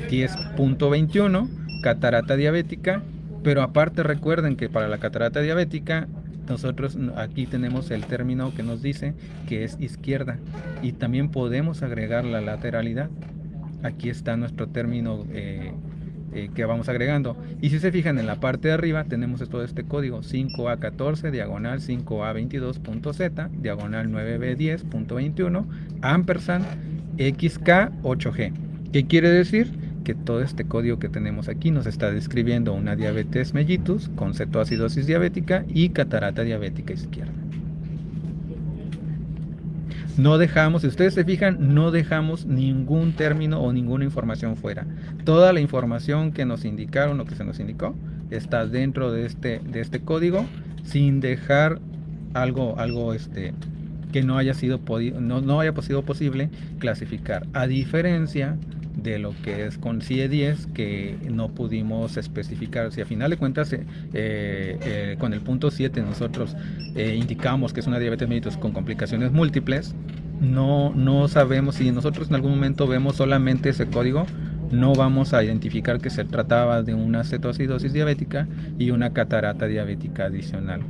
10.21, catarata diabética, pero aparte recuerden que para la catarata diabética nosotros aquí tenemos el término que nos dice que es izquierda, y también podemos agregar la lateralidad. Aquí está nuestro término que vamos agregando, y si se fijan en la parte de arriba tenemos todo este código 5A14 diagonal 5A22.Z diagonal 9B10.21 ampersand XK8G. ¿Qué quiere decir? Que todo este código que tenemos aquí nos está describiendo una diabetes mellitus con cetoacidosis diabética y catarata diabética izquierda. No dejamos, si ustedes se fijan, no dejamos ningún término o ninguna información fuera. Toda la información que nos indicaron o que se nos indicó está dentro de este código, sin dejar algo que no haya sido posible clasificar, a diferencia de lo que es con CIE 10, que no pudimos especificar. Si a final de cuentas con el punto 7 nosotros indicamos que es una diabetes mellitus con complicaciones múltiples, no sabemos si nosotros en algún momento vemos solamente ese código, no vamos a identificar que se trataba de una cetoacidosis diabética y una catarata diabética adicional,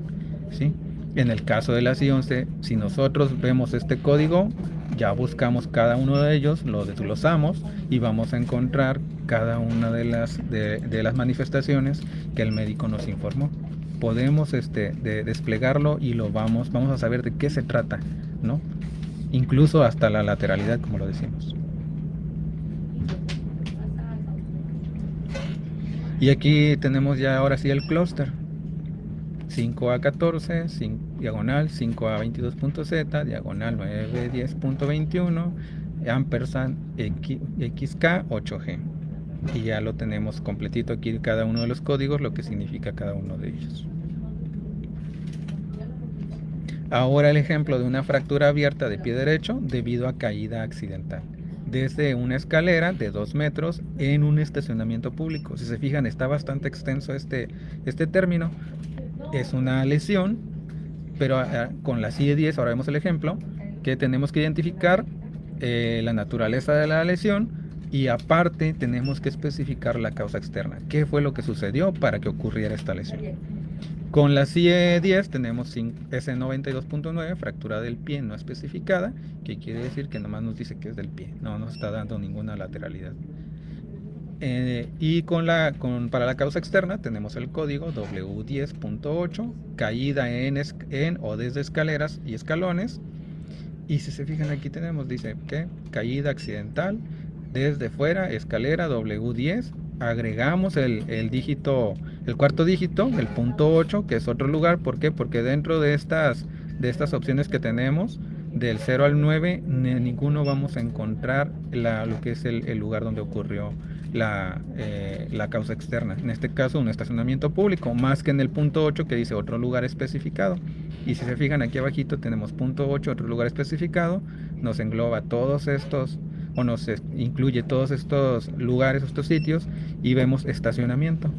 ¿sí? En el caso de la CIE 11, si nosotros vemos este código, ya buscamos cada uno de ellos, lo desglosamos y vamos a encontrar cada una de las manifestaciones que el médico nos informó. Podemos desplegarlo y vamos a saber de qué se trata, ¿no? Incluso hasta la lateralidad, como lo decimos. Y aquí tenemos ya ahora sí el clúster. 5A14, diagonal 5A22.Z, diagonal 9B10.21, ampersand XK8G. Y ya lo tenemos completito aquí cada uno de los códigos, lo que significa cada uno de ellos. Ahora el ejemplo de una fractura abierta de pie derecho debido a caída accidental. desde una escalera de 2 metros en un estacionamiento público. Si se fijan, está bastante extenso este término. Es una lesión, pero con la CIE 10, ahora vemos el ejemplo, que tenemos que identificar la naturaleza de la lesión y aparte tenemos que especificar la causa externa. ¿Qué fue lo que sucedió para que ocurriera esta lesión? Con la CIE 10 tenemos S92.9, fractura del pie no especificada, que quiere decir que nomás nos dice que es del pie, no nos está dando ninguna lateralidad. Y para la causa externa tenemos el código W10.8, caída en o desde escaleras y escalones. Y si se fijan aquí dice que caída accidental desde fuera, escalera W10. Agregamos el cuarto dígito, el punto 8, que es otro lugar. ¿Por qué? Porque dentro de estas opciones que tenemos, del 0 al 9, ninguno vamos a encontrar lo que es el lugar donde ocurrió la causa externa. En este caso, un estacionamiento público, más que en el punto 8 que dice otro lugar especificado. Y si se fijan aquí abajito tenemos punto 8, otro lugar especificado, nos engloba todos estos, o nos incluye todos estos lugares, estos sitios, y vemos estacionamiento.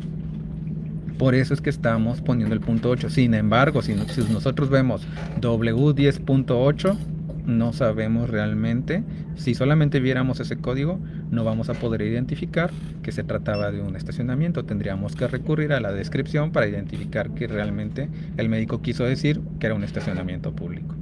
Por eso es que estamos poniendo el punto 8. Sin embargo, si nosotros vemos W10.8, no sabemos realmente. Si solamente viéramos ese código, no vamos a poder identificar que se trataba de un estacionamiento. Tendríamos que recurrir a la descripción para identificar que realmente el médico quiso decir que era un estacionamiento público.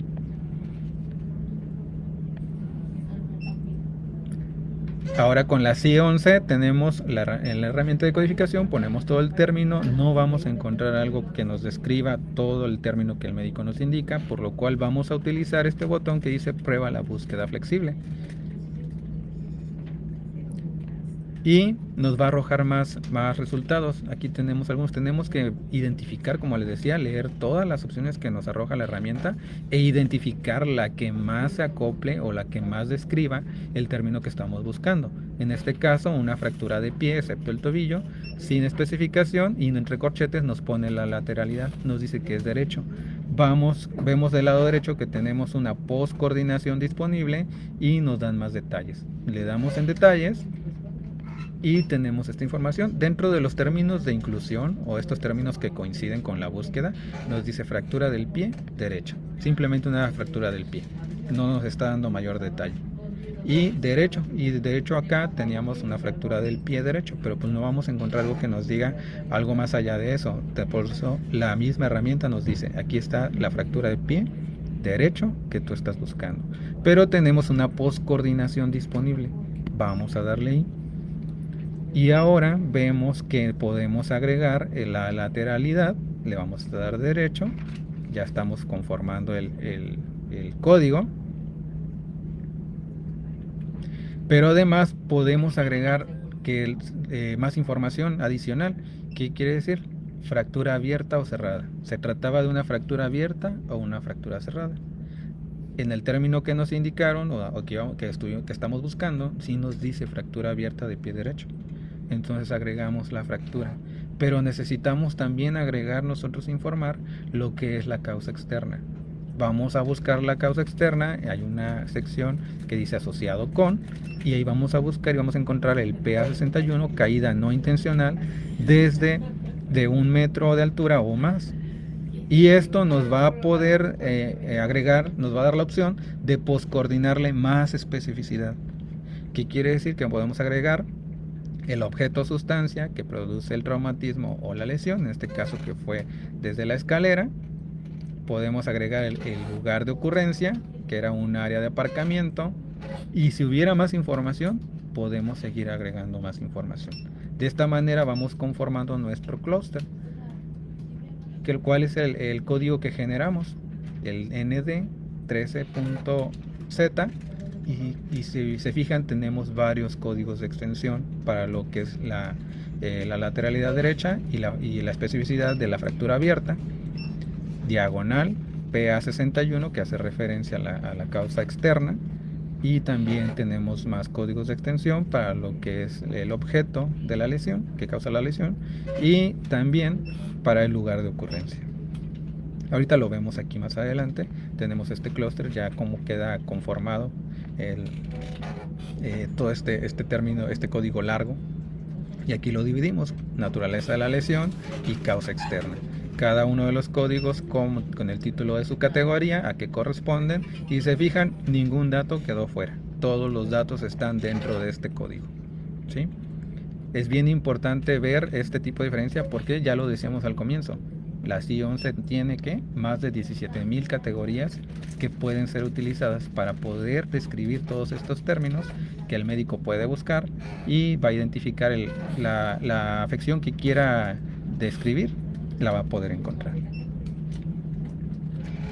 Ahora con la CIE 11 tenemos en la herramienta de codificación, ponemos todo el término, no vamos a encontrar algo que nos describa todo el término que el médico nos indica, por lo cual vamos a utilizar este botón que dice prueba la búsqueda flexible. Y nos va a arrojar más resultados. Aquí tenemos algunos. Tenemos que identificar, como les decía, leer todas las opciones que nos arroja la herramienta e identificar la que más se acople o la que más describa el término que estamos buscando. En este caso, una fractura de pie, excepto el tobillo, sin especificación, y entre corchetes nos pone la lateralidad, nos dice que es derecho. Vemos del lado derecho que tenemos una postcoordinación disponible y nos dan más detalles. Le damos en detalles y tenemos esta información. Dentro de los términos de inclusión o estos términos que coinciden con la búsqueda, nos dice fractura del pie derecho, simplemente una fractura del pie, no nos está dando mayor detalle. Y de hecho acá teníamos una fractura del pie derecho, pero pues no vamos a encontrar algo que nos diga algo más allá de eso. Por eso la misma herramienta nos dice, aquí está la fractura del pie derecho que tú estás buscando, pero tenemos una postcoordinación disponible. Vamos a darle ahí. Y ahora vemos que podemos agregar la lateralidad, le vamos a dar derecho, ya estamos conformando el código, pero además podemos agregar más información adicional. ¿Qué quiere decir? Fractura abierta o cerrada. ¿Se trataba de una fractura abierta o una fractura cerrada? En el término que nos indicaron o que estamos buscando, sí nos dice fractura abierta de pie derecho. Entonces agregamos la fractura, pero necesitamos también agregar informar lo que es la causa externa. Vamos a buscar la causa externa, hay una sección que dice asociado con, y ahí vamos a buscar y vamos a encontrar el PA61, caída no intencional, desde de 1 metro de altura o más. Y esto nos va a poder agregar, nos va a dar la opción de poscoordinarle más especificidad. ¿Qué quiere decir? Que podemos agregar el objeto o sustancia que produce el traumatismo o la lesión, en este caso que fue desde la escalera. Podemos agregar el lugar de ocurrencia, que era un área de aparcamiento, y si hubiera más información, podemos seguir agregando más información. De esta manera vamos conformando nuestro clúster, el cual es el código que generamos, el ND13.Z. Y si se fijan, tenemos varios códigos de extensión para lo que es la lateralidad derecha y la especificidad de la fractura abierta, diagonal, PA61, que hace referencia a la causa externa, y también tenemos más códigos de extensión para lo que es el objeto de la lesión, que causa la lesión, y también para el lugar de ocurrencia. Ahorita lo vemos aquí más adelante. Tenemos este clúster ya como queda conformado todo este término, este código largo. Y aquí lo dividimos: naturaleza de la lesión y causa externa. Cada uno de los códigos con el título de su categoría, a qué corresponden, y se fijan, ningún dato quedó fuera. Todos los datos están dentro de este código, ¿sí? Es bien importante ver este tipo de diferencia porque ya lo decíamos al comienzo. La CIE 11 tiene más de 17,000 categorías que pueden ser utilizadas para poder describir todos estos términos que el médico puede buscar y va a identificar la afección que quiera describir, la va a poder encontrar.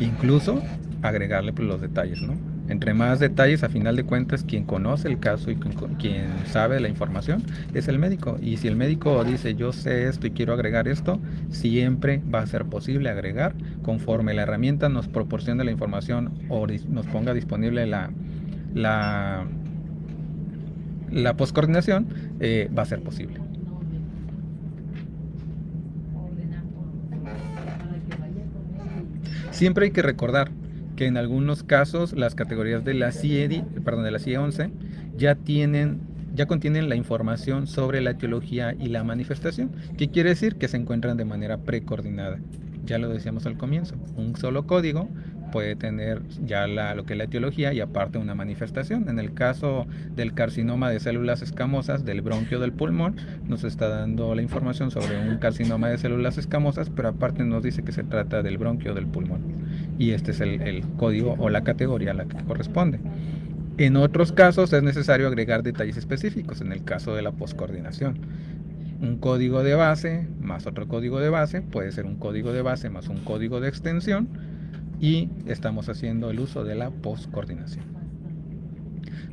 Incluso agregarle los detalles, ¿no? Entre más detalles, a final de cuentas, quien conoce el caso y quien sabe la información es el médico. Y si el médico dice, yo sé esto y quiero agregar esto, siempre va a ser posible agregar conforme la herramienta nos proporcione la información o nos ponga disponible la postcoordinación, va a ser posible. Siempre hay que recordar que en algunos casos las categorías de la CIE 11 ya contienen la información sobre la etiología y la manifestación. ¿Qué quiere decir? Que se encuentran de manera precoordinada. Ya lo decíamos al comienzo, un solo código puede tener ya lo que es la etiología y aparte una manifestación. En el caso del carcinoma de células escamosas del bronquio del pulmón, nos está dando la información sobre un carcinoma de células escamosas, pero aparte nos dice que se trata del bronquio del pulmón. Y este es el código o la categoría a la que corresponde. En otros casos es necesario agregar detalles específicos. En el caso de la postcoordinación, un código de base más otro código de base puede ser un código de base más un código de extensión, y estamos haciendo el uso de la postcoordinación.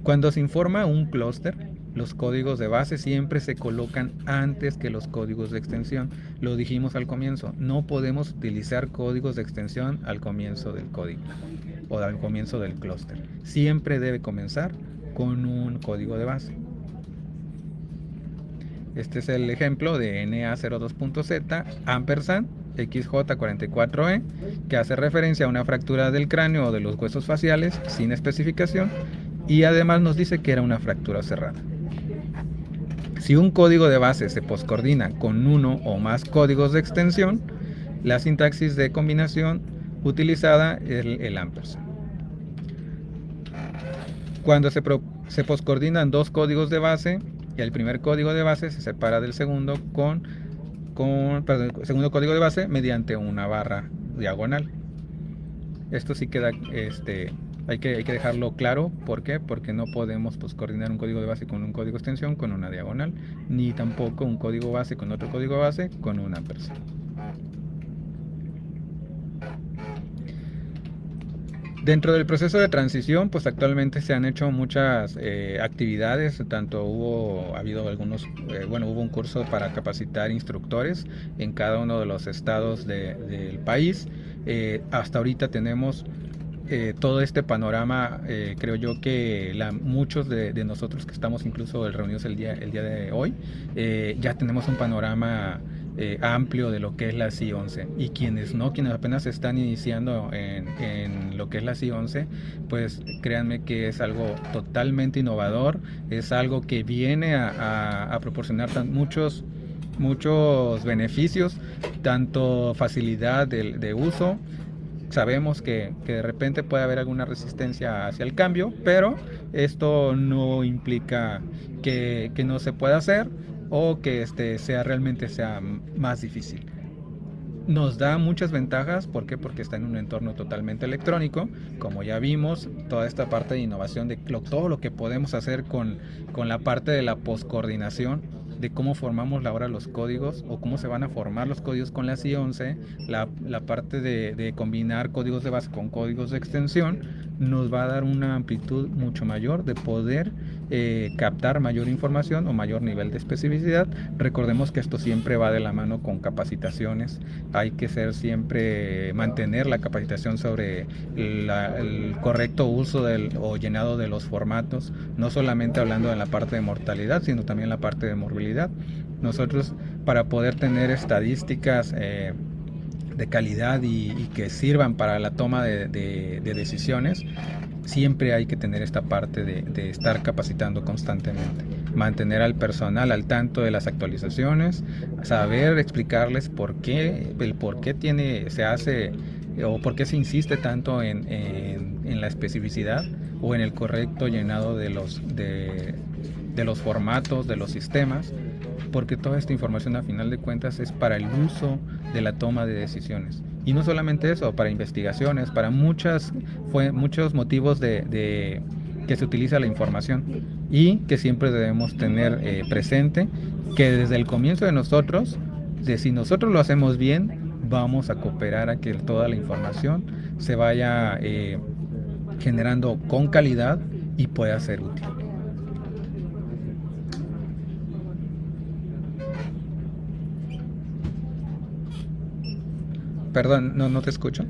Cuando se informa un clúster, los códigos de base siempre se colocan antes que los códigos de extensión. Lo dijimos al comienzo, no podemos utilizar códigos de extensión al comienzo del código o al comienzo del clúster. Siempre debe comenzar con un código de base. Este es el ejemplo de NA02.Z ampersand XJ44E, que hace referencia a una fractura del cráneo o de los huesos faciales sin especificación, y además nos dice que era una fractura cerrada. Si un código de base se postcoordina con uno o más códigos de extensión, la sintaxis de combinación utilizada es el ampersand. Cuando se postcoordinan dos códigos de base, el primer código de base se separa del segundo el segundo código de base mediante una barra diagonal. Esto sí queda, hay que dejarlo claro. ¿Por qué? Porque no podemos coordinar un código de base con un código de extensión con una diagonal, ni tampoco un código base con otro código base con un ampersand. Dentro del proceso de transición, pues actualmente se han hecho muchas actividades, hubo un curso para capacitar instructores en cada uno de los estados del país. Hasta ahorita tenemos todo este panorama. Creo yo que muchos de nosotros que estamos incluso reunidos el día de hoy, ya tenemos un panorama amplio de lo que es la CIE 11, y quienes apenas están iniciando en lo que es la CIE 11, pues créanme que es algo totalmente innovador, es algo que viene a proporcionar muchos beneficios, tanto facilidad de uso. Sabemos que de repente puede haber alguna resistencia hacia el cambio, pero esto no implica que no se pueda hacer o que realmente sea más difícil. Nos da muchas ventajas. ¿Por qué? Porque está en un entorno totalmente electrónico. Como ya vimos, toda esta parte de innovación, todo lo que podemos hacer con la parte de la postcoordinación, de cómo formamos ahora los códigos o cómo se van a formar los códigos con la CIE 11, la parte de combinar códigos de base con códigos de extensión, nos va a dar una amplitud mucho mayor de poder captar mayor información o mayor nivel de especificidad. Recordemos que esto siempre va de la mano con capacitaciones. Hay que mantener la capacitación sobre el correcto uso o llenado de los formatos, no solamente hablando de la parte de mortalidad, sino también la parte de morbilidad. Nosotros, para poder tener estadísticas calidad y que sirvan para la toma de decisiones, siempre hay que tener esta parte de estar capacitando constantemente, mantener al personal al tanto de las actualizaciones, saber explicarles por qué se hace o por qué se insiste tanto en la especificidad o en el correcto llenado de los formatos, de los sistemas, porque toda esta información a final de cuentas es para el uso de la toma de decisiones. Y no solamente eso, para investigaciones, para muchos motivos que se utiliza la información, y que siempre debemos tener presente que desde el comienzo de nosotros, si nosotros lo hacemos bien, vamos a cooperar a que toda la información se vaya generando con calidad y pueda ser útil. Perdón, no te escucho.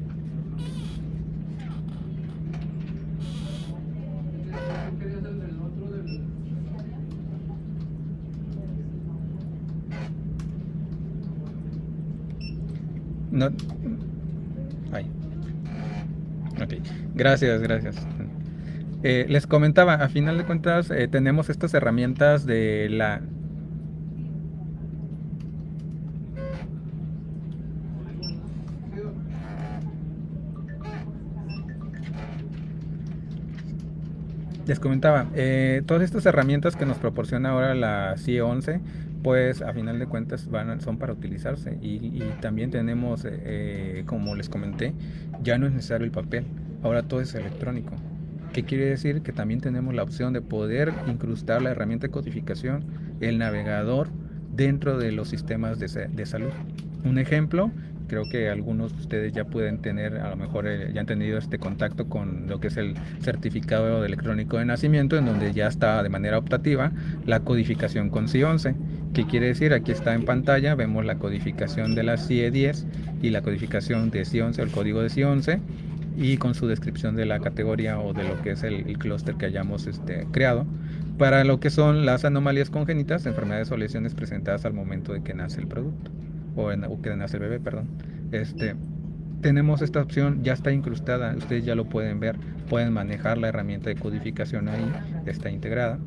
No. Ay. Ok. Gracias. Les comentaba, a final de cuentas, tenemos estas herramientas de la... Les comentaba, todas estas herramientas que nos proporciona ahora la CIE 11, pues a final de cuentas son para utilizarse, y también tenemos, como les comenté, ya no es necesario el papel, ahora todo es electrónico. ¿Qué quiere decir? Que también tenemos la opción de poder incrustar la herramienta de codificación, el navegador, dentro de los sistemas de salud. Un ejemplo, creo que algunos de ustedes ya pueden tener, a lo mejor ya han tenido este contacto con lo que es el certificado electrónico de nacimiento, en donde ya está de manera optativa la codificación con CIE 11. ¿Qué quiere decir? Aquí está en pantalla, vemos la codificación de la CIE 10 y la codificación de CIE 11, el código de CIE 11, y con su descripción de la categoría o de lo que es el clúster que hayamos creado, para lo que son las anomalías congénitas, enfermedades o lesiones presentadas al momento de que nace el producto, o que nace el bebé, perdón. Tenemos esta opción, ya está incrustada, ustedes ya lo pueden ver, pueden manejar la herramienta de codificación ahí, está integrada.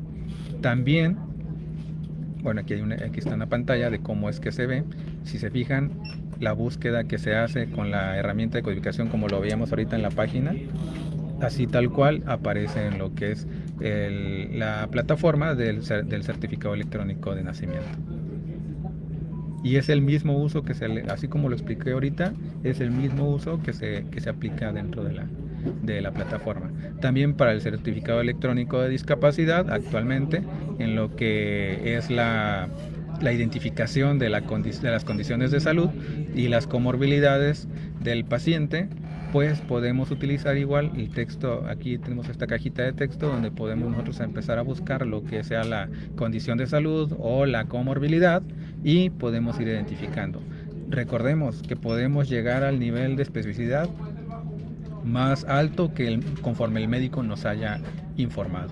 También, bueno, aquí está una pantalla de cómo es que se ve. Si se fijan, la búsqueda que se hace con la herramienta de codificación, como lo veíamos ahorita en la página, así tal cual aparece en lo que es la plataforma del certificado electrónico de nacimiento. Y es el mismo uso así como lo expliqué ahorita, es el mismo uso que se aplica dentro de la plataforma. También para el certificado electrónico de discapacidad, actualmente, en lo que es la identificación de las condiciones de salud y las comorbilidades del paciente, pues podemos utilizar igual el texto. Aquí tenemos esta cajita de texto donde podemos nosotros empezar a buscar lo que sea la condición de salud o la comorbilidad, y podemos ir identificando. Recordemos que podemos llegar al nivel de especificidad más alto conforme el médico nos haya informado.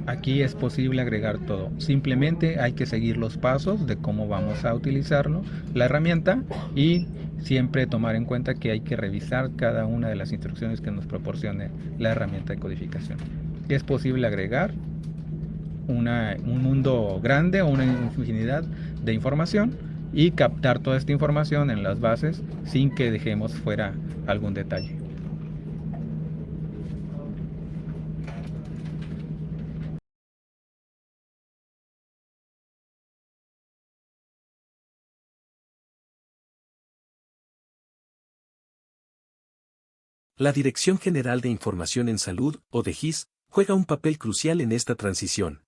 Aquí es posible agregar todo. Simplemente hay que seguir los pasos de cómo vamos a utilizarlo, la herramienta, y siempre tomar en cuenta que hay que revisar cada una de las instrucciones que nos proporcione la herramienta de codificación. Es posible agregar un mundo grande o una infinidad de información y captar toda esta información en las bases sin que dejemos fuera algún detalle. La Dirección General de Información en Salud, o DGIS, juega un papel crucial en esta transición.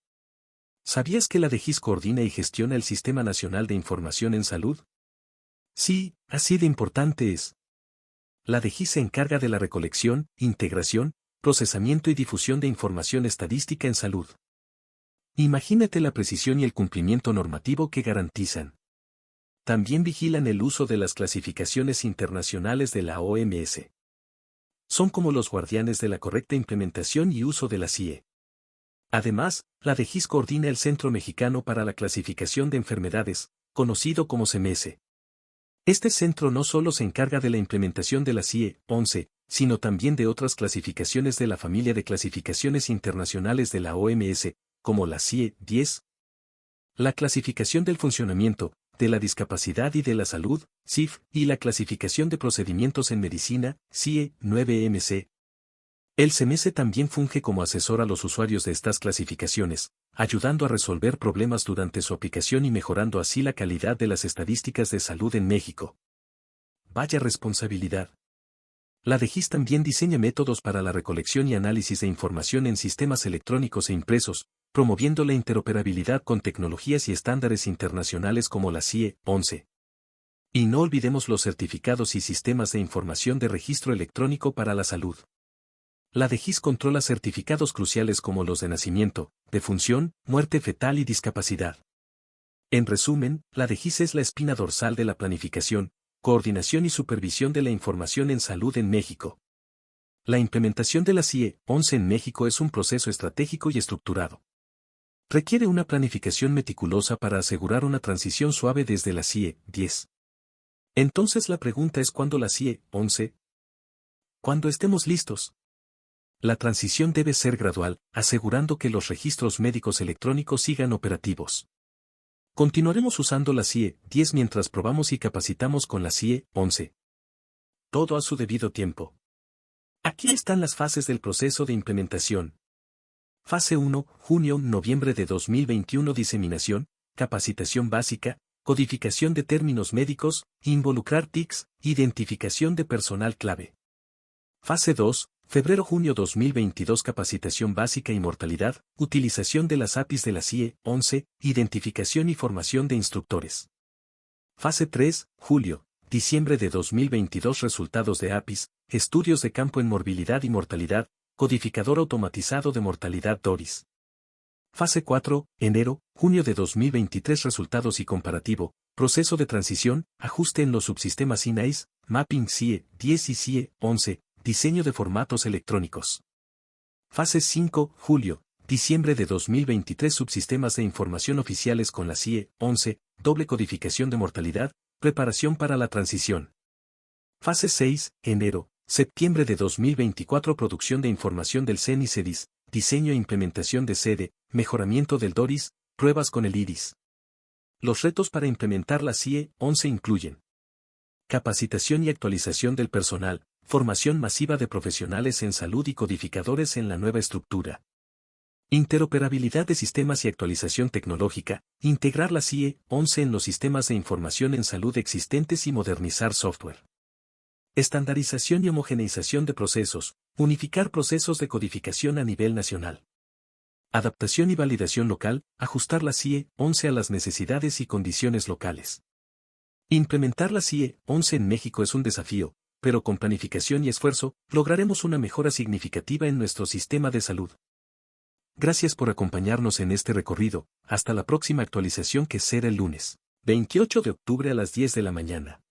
¿Sabías que la DGIS coordina y gestiona el Sistema Nacional de Información en Salud? Sí, así de importante es. La DGIS se encarga de la recolección, integración, procesamiento y difusión de información estadística en salud. Imagínate la precisión y el cumplimiento normativo que garantizan. También vigilan el uso de las clasificaciones internacionales de la OMS. Son como los guardianes de la correcta implementación y uso de la CIE. Además, la DGIS coordina el Centro Mexicano para la Clasificación de Enfermedades, conocido como CEMESE. Este centro no solo se encarga de la implementación de la CIE 11, sino también de otras clasificaciones de la familia de clasificaciones internacionales de la OMS, como la CIE 10, la clasificación del funcionamiento, de la discapacidad y de la salud, CIF, y la clasificación de procedimientos en medicina, CIE 9MC. El CEMESE también funge como asesor a los usuarios de estas clasificaciones, ayudando a resolver problemas durante su aplicación y mejorando así la calidad de las estadísticas de salud en México. Vaya responsabilidad. La DGIS también diseña métodos para la recolección y análisis de información en sistemas electrónicos e impresos, promoviendo la interoperabilidad con tecnologías y estándares internacionales como la CIE 11. Y no olvidemos los certificados y sistemas de información de registro electrónico para la salud. La DGIS controla certificados cruciales como los de nacimiento, defunción, muerte fetal y discapacidad. En resumen, la DGIS es la espina dorsal de la planificación, coordinación y supervisión de la información en salud en México. La implementación de la CIE 11 en México es un proceso estratégico y estructurado. Requiere una planificación meticulosa para asegurar una transición suave desde la CIE 10. Entonces la pregunta es ¿cuándo la CIE 11? Cuando estemos listos. La transición debe ser gradual, asegurando que los registros médicos electrónicos sigan operativos. Continuaremos usando la CIE 10 mientras probamos y capacitamos con la CIE 11. Todo a su debido tiempo. Aquí están las fases del proceso de implementación. Fase 1, junio-noviembre de 2021. Diseminación, capacitación básica, codificación de términos médicos, involucrar TICs, identificación de personal clave. Fase 2, febrero-junio 2022. Capacitación básica y mortalidad, utilización de las APIs de la CIE 11, identificación y formación de instructores. Fase 3, julio-diciembre de 2022. Resultados de APIs, estudios de campo en morbilidad y mortalidad, codificador automatizado de mortalidad DORIS. Fase 4, enero-junio de 2023. Resultados y comparativo, proceso de transición, ajuste en los subsistemas INAIS, mapping CIE 10 y CIE 11, diseño de formatos electrónicos. Fase 5, julio-diciembre de 2023. Subsistemas de información oficiales con la CIE 11, doble codificación de mortalidad, preparación para la transición. Fase 6, enero-septiembre de 2024. Producción de información del CEN y CEDIS, diseño e implementación de SEDE, mejoramiento del DORIS, pruebas con el IRIS. Los retos para implementar la CIE 11 incluyen capacitación y actualización del personal, formación masiva de profesionales en salud y codificadores en la nueva estructura. Interoperabilidad de sistemas y actualización tecnológica, integrar la CIE 11 en los sistemas de información en salud existentes y modernizar software. Estandarización y homogeneización de procesos, unificar procesos de codificación a nivel nacional. Adaptación y validación local, ajustar la CIE 11 a las necesidades y condiciones locales. Implementar la CIE 11 en México es un desafío, pero con planificación y esfuerzo, lograremos una mejora significativa en nuestro sistema de salud. Gracias por acompañarnos en este recorrido, hasta la próxima actualización que será el lunes, 28 de octubre a las 10 de la mañana.